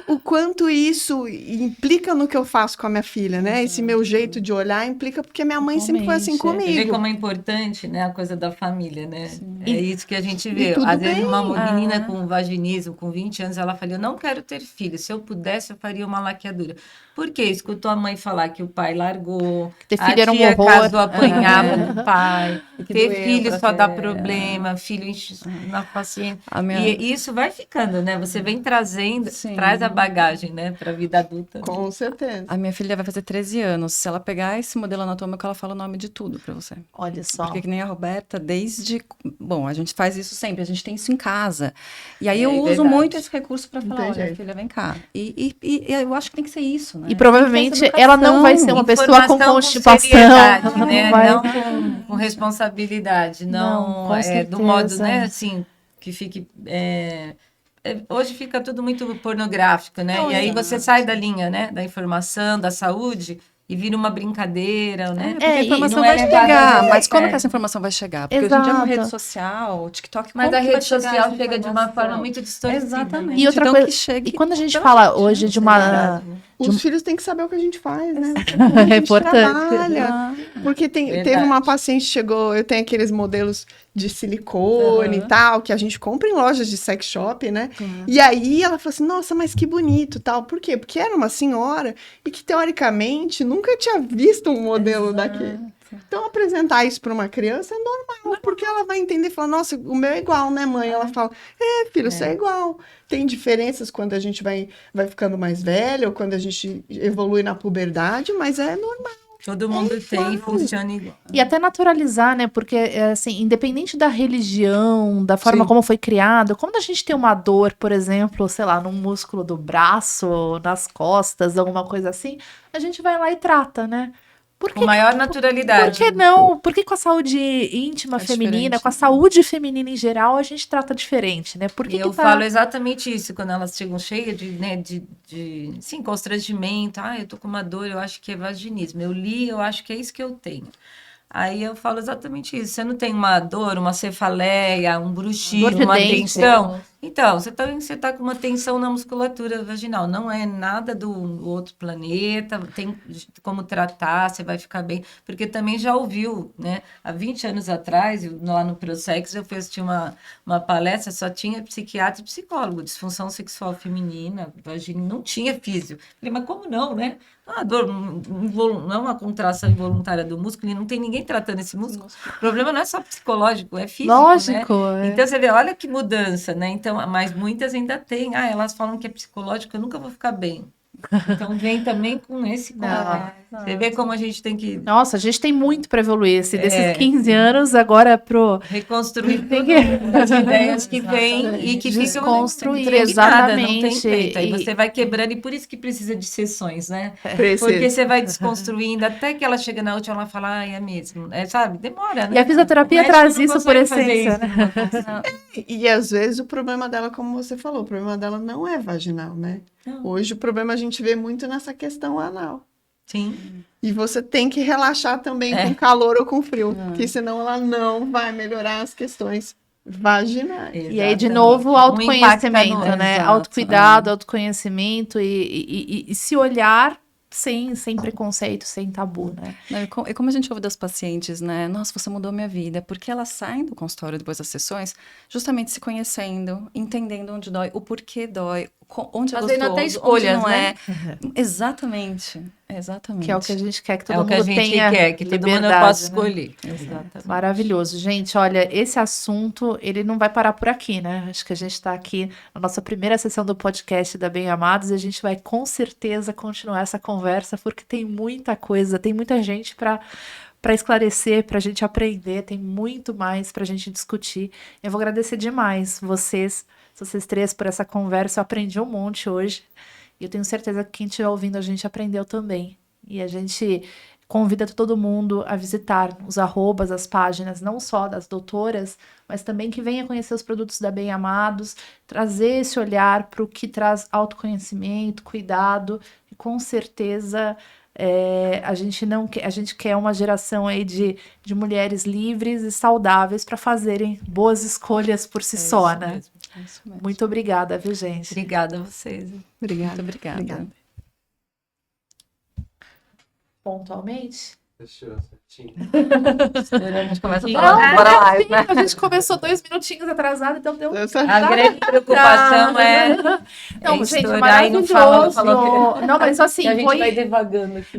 o quanto isso implica no que eu faço com a minha filha, né? Esse meu jeito de olhar implica porque minha mãe sempre foi assim Totalmente. Você vê comigo. como é importante, né, a coisa da família, né? É isso que a gente vê. E tudo Às vezes bem. uma menina com vaginismo, com 20 anos, ela fala, eu não quero ter filho. Se eu pudesse, eu faria uma laqueadura. Por quê? Escutou a mãe falar que o pai largou, Ter a filho era um tia horror. casou, apanhava do pai. Que Ter doeu filho pra só dá ter. problema, filho enche na paciente. A minha... E isso vai ficando, né? Você vem trazendo, Sim. traz a bagagem, né, para a vida adulta. Com certeza. A minha filha vai fazer 13 anos. Se ela pegar esse modelo anatômico, ela fala o nome de tudo pra você. Olha só. Porque que nem a Roberta, desde... Bom, a gente faz isso sempre, a gente tem isso em casa. E aí eu uso verdade. muito esse recurso pra Não falar, tem olha, jeito. filha, vem cá. E eu acho que tem que ser isso, né? E provavelmente ela não vai ser uma pessoa com Informação constipação. seriedade, Não né? vai- Não com responsabilidade, Não, com do modo, certeza. né, assim, que fique... hoje fica tudo muito pornográfico, né? Não, E aí exato. você sai da linha, né, da informação, da saúde, e vira uma brincadeira, né? Porque a informação não é vai levada chegar, a mas como sério. que essa informação vai chegar? Porque hoje em dia com rede social, o TikTok, Mas como a que vai rede chegar social essa chega de uma informação? forma muito distorcida. Exatamente. E outra Então, coisa, que chegue e quando a gente pela fala gente, hoje de É uma... verdade, né? Os filhos têm que saber o que a gente faz, né? Como a É gente importante. trabalha. Porque teve Verdade. uma paciente que chegou, eu tenho aqueles modelos de silicone e tal, que a gente compra em lojas de sex shop, né? E aí ela falou assim, nossa, mas que bonito, tal. Por quê? Porque era uma senhora e que, teoricamente, nunca tinha visto um modelo daquele. Então, apresentar isso para uma criança é normal, porque ela vai entender e falar, nossa, o meu é igual, né, mãe? Ela fala, filho, você é igual. Tem diferenças quando a gente vai ficando mais velha ou quando a gente evolui na puberdade, mas é normal. Todo mundo tem, funciona igual. E até naturalizar, né? Porque, assim, independente da religião, da forma Sim. como foi criado, quando a gente tem uma dor, por exemplo, sei lá, num músculo do braço, nas costas, alguma coisa assim, a gente vai lá e trata, né? Por Com maior naturalidade. Por que não? Por que com a saúde íntima É feminina, diferente, com a né? saúde feminina em geral, a gente trata diferente, né? Por que E eu que tá... falo exatamente isso, quando elas chegam cheias de, né, sim, constrangimento. Eu tô com uma dor, eu acho que é vaginismo. Eu li, eu acho que é isso que eu tenho. Aí eu falo exatamente isso. Você não tem uma dor, uma cefaleia, um bruxismo, Dor de uma dente. tensão? Então, você tá com uma tensão na musculatura vaginal. Não é nada do outro planeta, tem como tratar, você vai ficar bem. Porque também já ouviu, né? Há 20 anos atrás, lá no Prosex, eu assistir uma palestra, só tinha psiquiatra e psicólogo, disfunção sexual feminina, vagina, não tinha físio. Falei, mas como não, né? A dor não é uma contração involuntária do músculo e não tem ninguém tratando esse músculo. O problema não é só psicológico, é físico, Lógico, né? Então você vê, olha que mudança, né? Então, mas muitas ainda têm. Elas falam que é psicológico, eu nunca vou ficar bem. Então vem também com esse contato. Você vê como a gente tem que Nossa, a gente tem muito para evoluir. Desses 15 anos, agora pro... reconstruir tudo as ideias que vêm e que ficam Desconstruir, impregnadas, não tem exatamente. jeito. Aí E- você vai quebrando, e por isso que precisa de sessões, né? Precisa. Porque você vai desconstruindo, até que ela chega na última, ela fala, é mesmo. Sabe? Demora, né? E a fisioterapia O médico traz não isso por consegue fazer essência, isso né? numa consulta. E às vezes o problema dela, como você falou, o problema dela não é vaginal, né? Não. Hoje o problema a gente vê muito nessa questão anal. Sim. E você tem que relaxar também com calor ou com frio, porque senão ela não vai melhorar as questões vaginais. E aí, de Exatamente. novo, o Um autoconhecimento, impacta no- né? Exato, Autocuidado, autoconhecimento e se olhar sem preconceito, sem tabu, né? Não, e como a gente ouve das pacientes, né? Nossa, você mudou minha vida. Porque elas saem do consultório depois das sessões, justamente se conhecendo, entendendo onde dói, o porquê dói, onde é Fazendo gostoso, até escolhas, onde não né? é. Exatamente. Que é o que a gente quer que todo É o mundo que a gente tenha quer, que todo mundo liberdade, possa né? escolher. Exatamente. Maravilhoso. Gente, olha, esse assunto, ele não vai parar por aqui, né? Acho que a gente está aqui na nossa primeira sessão do podcast da Bem Amados e a gente vai com certeza continuar essa conversa, porque tem muita coisa, tem muita gente para esclarecer, para a gente aprender, tem muito mais para a gente discutir. Eu vou agradecer demais vocês três por essa conversa. Eu aprendi um monte hoje e eu tenho certeza que quem estiver ouvindo a gente aprendeu também. E a gente convida todo mundo a visitar os arrobas, as páginas, não só das doutoras, mas também que venha conhecer os produtos da Bem Amados, trazer esse olhar para o que traz autoconhecimento, cuidado, e com certeza a gente quer uma geração aí de mulheres livres e saudáveis para fazerem boas escolhas por si só, né? Mesmo. É isso mesmo. Muito obrigada, viu, gente? Obrigada a vocês. Obrigada. Muito obrigada. Pontualmente? Fechou, certinho. A gente começa a Não, falar. Bora lá, sim, né? a gente começou 2 minutinhos atrasado, então deu. A grande preocupação é Não, gente, estourar e não fala, maravilhoso. Não, mas assim, a gente foi. vai devagando aqui.